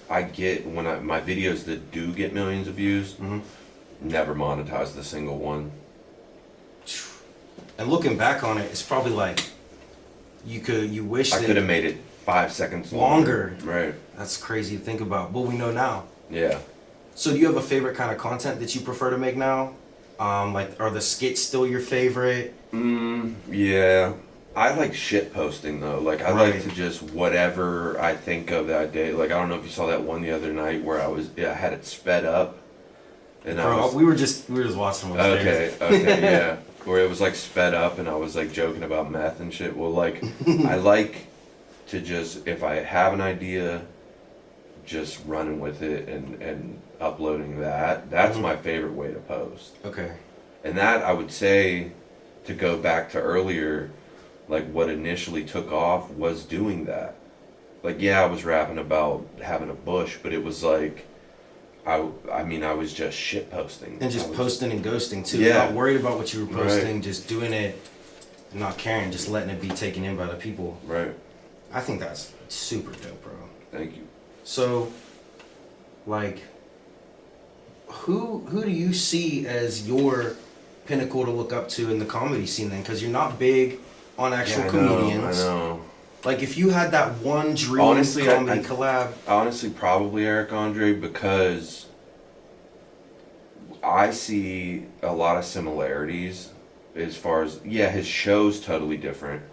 I get when my videos that do get millions of views, never monetize the single one.
And looking back on it, it's probably like you wish
I could have made it 5 seconds longer. Right.
That's crazy to think about, but we know now.
Yeah.
So do you have a favorite kind of content that you prefer to make now? Like, are the skits still your favorite?
Yeah. I like shit posting though. Like I like to just whatever I think of that day. Like I don't know if you saw that one the other night where I had it sped up. And
we were just watching them.
Okay, yeah. Where it was like sped up and I was like joking about meth and shit. Well, like I like to just, if I have an idea, just running with it and uploading that. That's my favorite way to post.
Okay.
And that, I would say, to go back to earlier, like what initially took off was doing that. Like, yeah, I was rapping about having a bush, but it was like, I mean, I was just shit posting.
And just posting and ghosting too.
Yeah.
Not worried about what you were posting, just doing it, not caring, just letting it be taken in by the people.
Right.
I think that's super dope, bro.
Thank you.
So, like, who do you see as your pinnacle to look up to in the comedy scene then? Because you're not big on actual comedians.
I know.
Like, if you had that one dream comedy collab.
Honestly, probably Eric Andre, because I see a lot of similarities as far as, his show's totally different,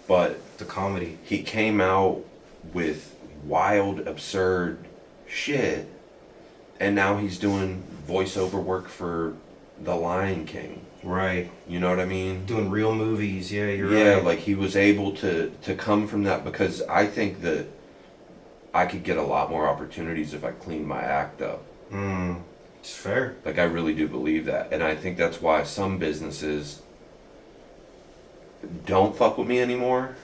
but
the comedy.
He came out with wild, absurd shit, and now he's doing voiceover work for The Lion King.
Right.
You know what I mean?
Doing real movies, yeah, you're right.
Yeah, like he was able to come from that, because I think that I could get a lot more opportunities if I cleaned my act up.
It's fair.
Like I really do believe that. And I think that's why some businesses don't fuck with me anymore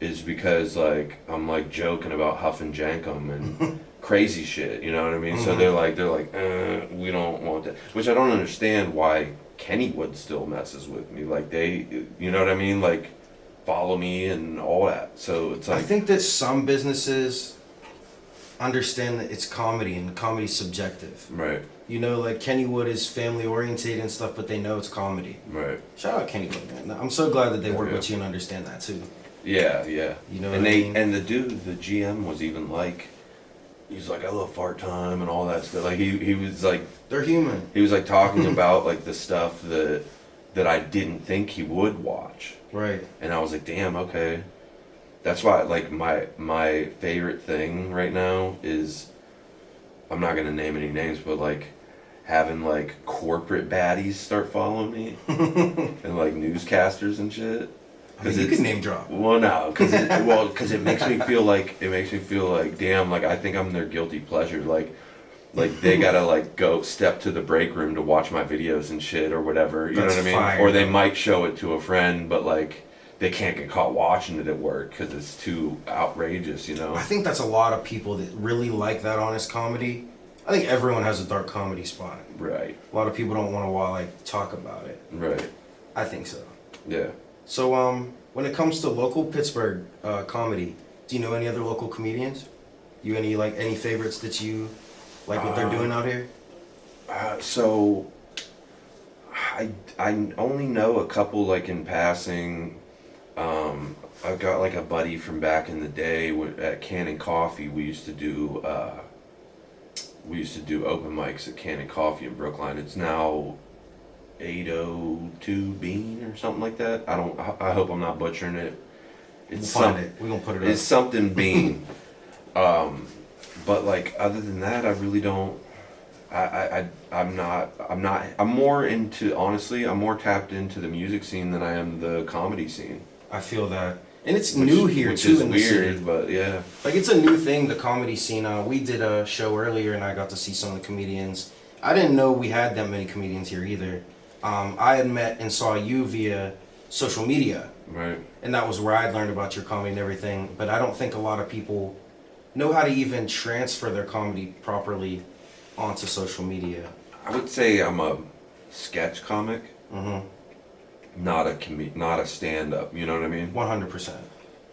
is because like I'm like joking about Huff and Jankum and crazy shit, you know what I mean? So they're like we don't want that, which I don't understand why Kennywood still messes with me. Like they, you know what I mean? Like follow me and all that. So it's like
I think that some businesses understand that it's comedy and comedy's subjective.
right.
You know, like Kennywood is family oriented and stuff, but they know it's comedy.
Right.
Shout out Kennywood, man. I'm so glad that they work
Yeah.
with you and understand that too.
Yeah.
You know
and
what I
they
mean?
and the dude, the GM was even like, he's like, I love fart time and all that stuff. Like he was like,
They're human.
he was like talking about like the stuff that I didn't think he would watch.
Right.
And I was like, damn, okay. That's why like my favorite thing right now is, I'm not gonna name any names, but like having like corporate baddies start following me and like newscasters and shit.
I mean, you can name drop.
Well, no, because it makes me feel like damn, like I think I'm their guilty pleasure. Like they gotta like go step to the break room to watch my videos and shit or whatever. You
That's
know what I mean?
fire,
Or they
though.
might show it to a friend, but like they can't get caught watching it at work because it's too outrageous. You know?
I think that's a lot of people that really like that honest comedy. I think everyone has a dark comedy spot.
Right.
A lot of people don't want to like talk about it.
Right.
I think so.
Yeah.
So when it comes to local Pittsburgh comedy, do you know any other local comedians? You any favorites that you like what they're doing out here?
So I only know a couple like in passing. I've got like a buddy from back in the day at Cannon Coffee. We used to do open mics at Cannon Coffee in Brookline. It's now 802 Bean or something like that. I hope I'm not butchering it. It's
We'll find it. We're gonna put it up.
It's something Bean. But like other than that, I really don't. I'm more into, honestly, I'm more tapped into the music scene than I am the comedy scene.
I feel that. And it's new here
which
too
is
in the
weird,
city.
but yeah.
Like it's a new thing, the comedy scene. We did a show earlier and I got to see some of the comedians. I didn't know we had that many comedians here either. I had met and saw you via social media.
Right.
And that was where I learned about your comedy and everything. But I don't think a lot of people know how to even transfer their comedy properly onto social media.
I would say I'm a sketch comic,
Mm-hmm.
not a stand-up. You know what I mean?
100%.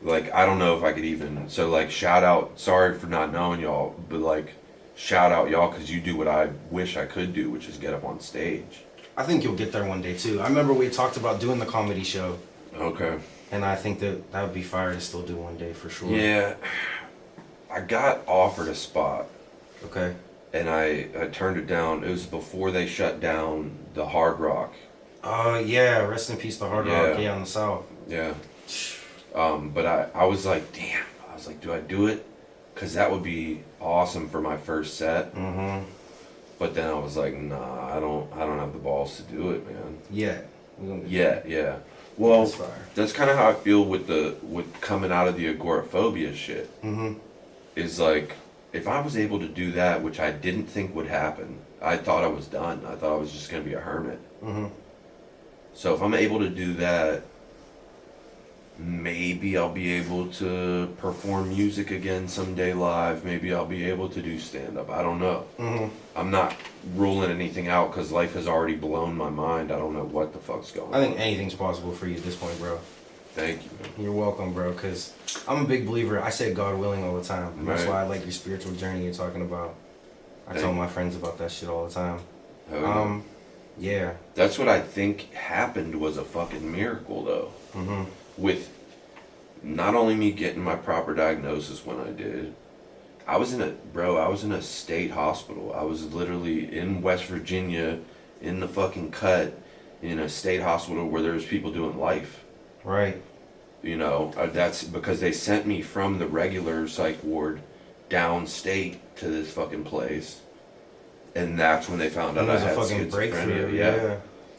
Like I don't know if I could even. So like shout out. Sorry for not knowing y'all, but like shout out y'all because you do what I wish I could do, which is get up on stage.
I think you'll get there one day too. I remember we talked about doing the comedy show.
Okay.
And I think that would be fire to still do one day for sure.
Yeah. I got offered a spot.
Okay.
And I turned it down. It was before they shut down the Hard Rock.
Yeah, rest in peace, the Hard Rock, yeah, on the South.
Yeah. But I was like, damn. I was like, do I do it? Because that would be awesome for my first set.
Mm-hmm.
But then I was like, nah, I don't have the balls to do it, man.
Yeah.
Yeah. Well,
That's fire.
that's kind of how I feel with coming out of the agoraphobia shit.
Mm-hmm.
Is like, if I was able to do that, which I didn't think would happen, I thought I was done. I thought I was just going to be a hermit.
Mm-hmm.
So if I'm able to do that, maybe I'll be able to perform music again someday live. Maybe I'll be able to do stand-up. I don't know.
Mm-hmm.
I'm not ruling anything out because life has already blown my mind. I don't know what the fuck's going on.
I think anything's possible for you at this point, bro.
Thank you, man.
You're welcome, bro, because I'm a big believer. I say God willing all the time. And That's
Right.
why I like your spiritual journey you're talking about. I
Thank
tell
you.
my friends about that shit all the time.
Oh,
Yeah.
that's what I think happened was a fucking miracle, though.
Mm-hmm.
With not only me getting my proper diagnosis when I did, I was in a state hospital. I was literally in West Virginia, in the fucking cut, in a state hospital where there was people doing life.
Right.
You know, that's because they sent me from the regular psych ward downstate to this fucking place. And that's when they found out
And
I
there's a
had
fucking
schizophrenia.
breakthrough.
Yeah.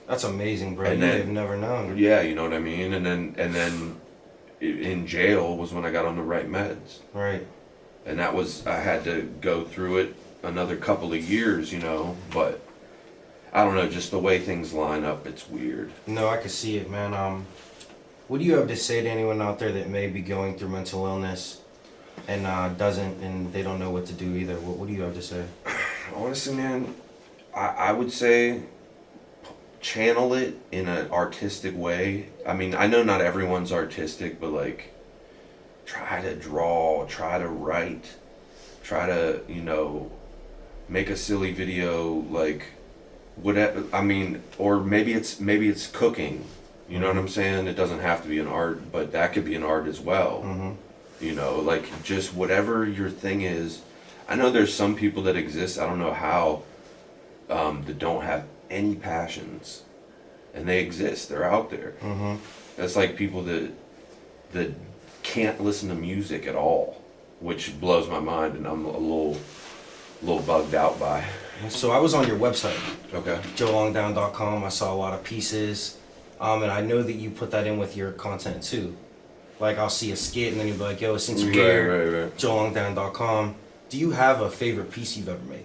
That's amazing, bro.
And
You
then-
have never known.
Yeah, you know what I mean? And then in jail was when I got on the right meds.
Right.
And that was, I had to go through it another couple of years, you know, but I don't know, just the way things line up, it's weird.
No, I can see it, man. What do you have to say to anyone out there that may be going through mental illness and they don't know what to do either? What do you have to say?
Honestly, man, I would say channel it in an artistic way. I mean, I know not everyone's artistic, but like, try to draw, try to write, try to, make a silly video, like, whatever. I mean, or maybe it's cooking. You know what I'm saying? It doesn't have to be an art, but that could be an art as well. Like, just whatever your thing is. I know there's some people that exist, I don't know how, that don't have any passions, and they exist. They're out there. That's like people that can't listen to music at all, which blows my mind, and I'm a little bugged out by.
So I was on your website,
Okay.
JoeLongDahn.com. I saw a lot of pieces, and I know that you put that in with your content too. Like, I'll see a skit, and then you'll be like, "Yo, since you're here,
Right.
JoeLongDahn.com." Do you have a favorite piece you've ever made?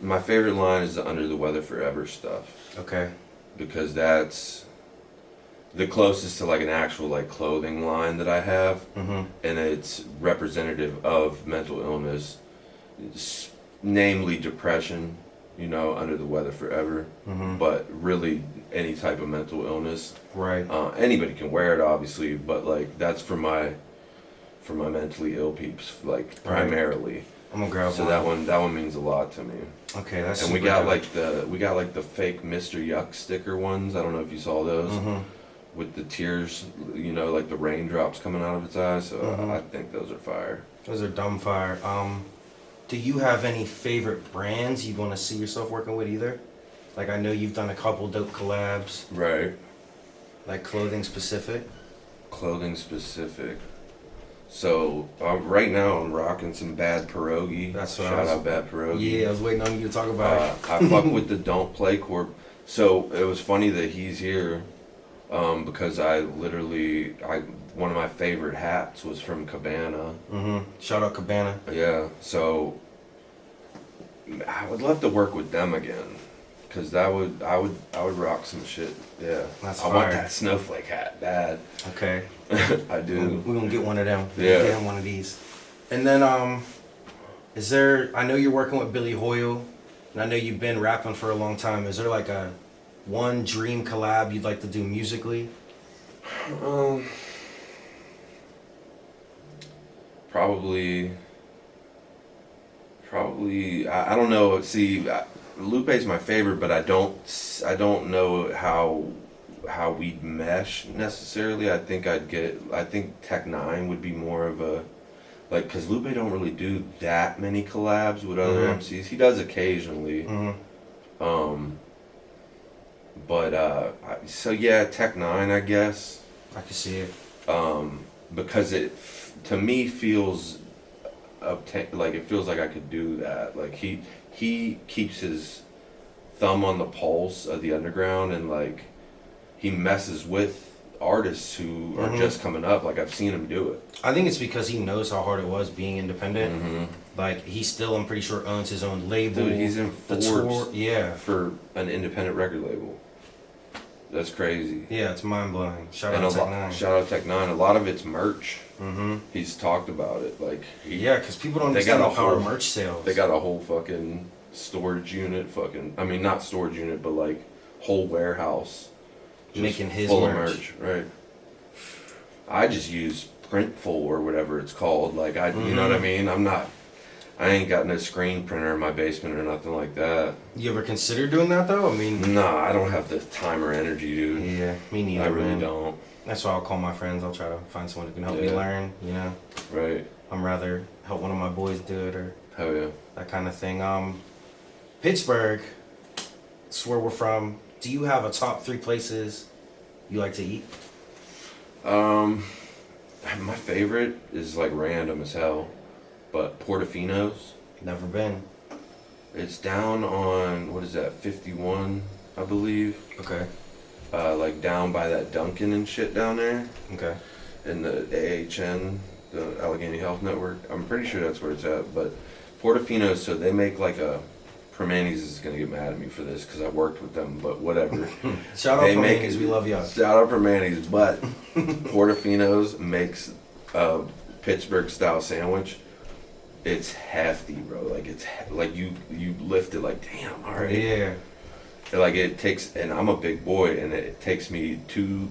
My favorite line is the "Under the Weather Forever" stuff.
Okay.
Because that's the closest to like an actual like clothing line that I have, and it's representative of mental illness, namely depression. Under the weather forever, but really any type of mental illness.
Right.
Anybody can wear it, obviously, but like that's for my mentally ill peeps, like primarily.
I'm gonna grab
so
one.
that one means a lot to me.
Okay, that's.
And we got like the fake Mr. Yuck sticker ones. I don't know if you saw those. With the tears, like the raindrops coming out of its eyes. So I think those are fire.
Those are dumb fire. Do you have any favorite brands you'd want to see yourself working with either? Like, I know you've done a couple dope collabs.
Right.
Like clothing specific.
Clothing specific. So right now I'm rocking some Bad Pierogi.
That's what
Shout out Bad Pierogi.
Yeah, I was waiting on you to talk about it.
I fuck with the Don't Play Corp. So it was funny that he's here, because one of my favorite hats was from Cabana.
Shout out Cabana.
Yeah. So I would love to work with them again, cause I would rock some shit. Yeah.
That's
I
fire.
want that snowflake hat bad.
Okay.
I do.
We're gonna get one of them.
Yeah.
Get him one of these. And then I know you're working with Billy Hoyle, and I know you've been rapping for a long time. Is there like a one dream collab you'd like to do musically?
Probably. I don't know. See, Lupe's my favorite, but I don't know how we'd mesh necessarily. I think Tech Nine would be more of a, like, because Lupe don't really do that many collabs with other MCs. He does occasionally. So yeah, Tech Nine, I guess.
I can see it.
Because it to me feels like it feels like I could do that. Like he keeps his thumb on the pulse of the underground, and like he messes with artists who are just coming up. Like, I've seen him do it.
I think it's because he knows how hard it was being independent. Like, he still, I'm pretty sure, owns his own label.
Dude, he's in
the
Forbes
tour, yeah,
for an independent record label. That's crazy.
Yeah, it's mind blowing. Shout
And
out Tech Nine.
Shout out Tech Nine. A lot of it's merch. He's talked about it. Like,
yeah, because people don't understand the power of merch sales.
They got a whole fucking storage unit. I mean, not storage unit, but like whole warehouse.
Making his
full
merch.
Of merch, right? I just use Printful or whatever it's called. Like, you know what I mean? I ain't got no screen printer in my basement or nothing like that.
You ever consider doing that though? I mean,
nah, I don't have the time or energy, dude.
Yeah, me neither.
I really
man.
don't.
That's why I'll call my friends. I'll try to find someone who can help me learn.
Right.
I'm rather help one of my boys do it or
Hell yeah.
that kind of thing. Pittsburgh, it's where we're from. Do you have a top 3 places you like to eat?
My favorite is like random as hell, but Portofino's.
Never been.
It's down on, what is that, 51, I believe.
Okay.
Like down by that Dunkin' and shit down there.
Okay.
In the AHN, the Allegheny Health Network. I'm pretty sure that's where it's at. But Portofino's, so they make like a, Primanti's is gonna get mad at me for this because I worked with them, but whatever.
Shout out Primanti's, we love y'all.
Shout out Primanti's, but Portofino's makes a Pittsburgh style sandwich. It's hefty, bro. Like it's like you lift it like damn. All right.
Yeah.
Like it takes, and I'm a big boy, and it takes me 2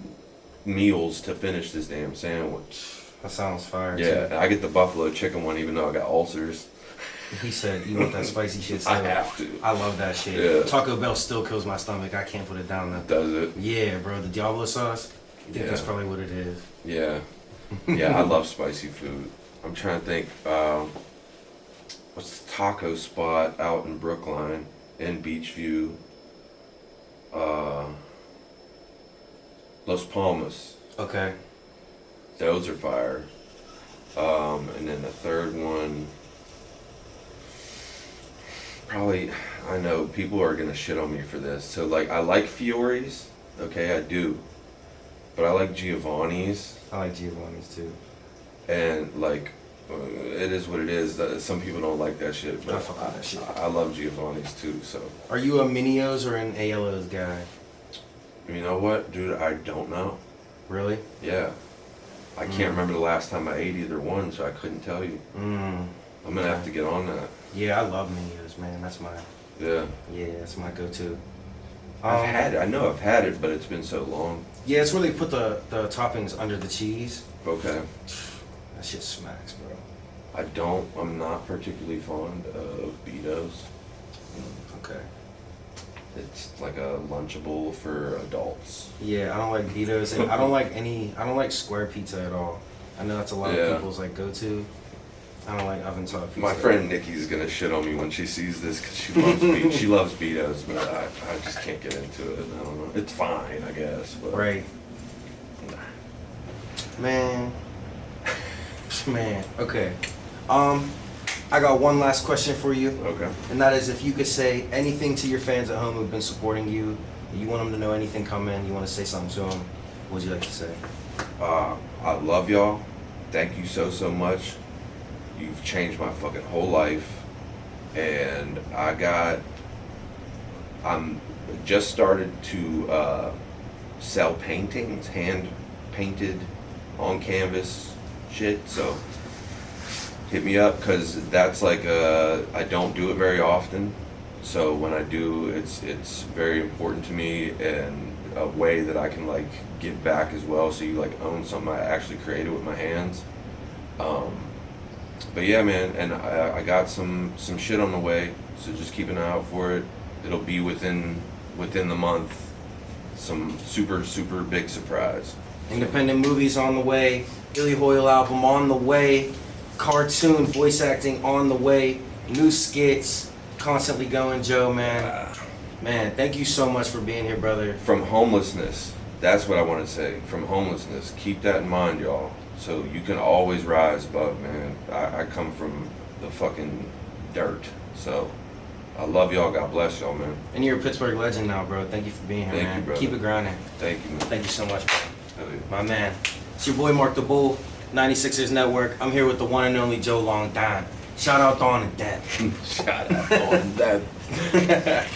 meals to finish this damn sandwich.
That sounds fire.
Yeah,
Too.
and I get the buffalo chicken one, even though I got ulcers.
He said, "You want that spicy shit?" Still?
I have to.
I love that shit.
Yeah.
Taco Bell still kills my stomach. I can't put it down though.
Does it?
Yeah, bro. The Diablo sauce. I think
Yeah.
that's probably what it is.
Yeah. Yeah, I love spicy food. I'm trying to think. What's the taco spot out in Brookline, in Beachview? Los Palmas.
Okay.
Those are fire. And then the third one, probably, I know people are gonna shit on me for this. So like, I like Fiore's, okay, I do, but I like Giovanni's,
I like Giovanni's too.
and like, it is what it is. Some people don't like that shit, but
I fuck with that shit.
I love Giovanni's too. So
Are you a Minios or an ALO's guy?
you know what, dude? I don't know.
Really?
Yeah, I can't remember the last time I ate either one, so I couldn't tell you. I'm gonna have to get on that.
Yeah, I love Minios, man. That's my that's my go-to.
I've had it. I know I've had it, but it's been so long.
Yeah, it's where they put the toppings under the cheese.
Okay.
That shit smacks, bro.
I'm not particularly fond of Betos.
Okay.
It's like a Lunchable for adults.
Yeah, I don't like Betos, and I don't like square pizza at all. I know that's a lot of people's like go-to. I don't like oven top pizza.
My friend Nikki's gonna shit on me when she sees this because she loves Betos, but I just can't get into it. I don't know. It's fine, I guess. But
Right. Man. Man. Okay. I got one last question for you.
Okay.
And that is if you could say anything to your fans at home who've been supporting you, you want them to know anything coming, you want to say something to them, what would you like to say?
I love y'all. Thank you so much. You've changed my fucking whole life. And I'm just started to sell paintings, hand painted on canvas shit. So hit me up, because that's like I don't do it very often. So when I do, it's very important to me, and a way that I can like give back as well. So you like own something I actually created with my hands. But yeah, man, and I got some shit on the way, so just keep an eye out for it. It'll be within the month. Some super big surprise.
Independent movies on the way, Billy Hoyle album on the way, cartoon voice acting on the way, new skits, constantly going, Joe, man. Man, thank you so much for being here, brother.
From homelessness, that's what I want to say. From homelessness, keep that in mind, y'all. So you can always rise above, man. I come from the fucking dirt. So I love y'all. God bless y'all, man.
And you're a Pittsburgh legend now, bro. Thank you for being here,
Thank
man.
you, brother.
Keep it grinding.
Thank you, man.
Thank you so much, bro.
Hell yeah.
My man. It's your boy MarcTheBull, 96ers Network. I'm here with the one and only JoeLongDahn. Shout out Dawn and Dad.
Shout out on that.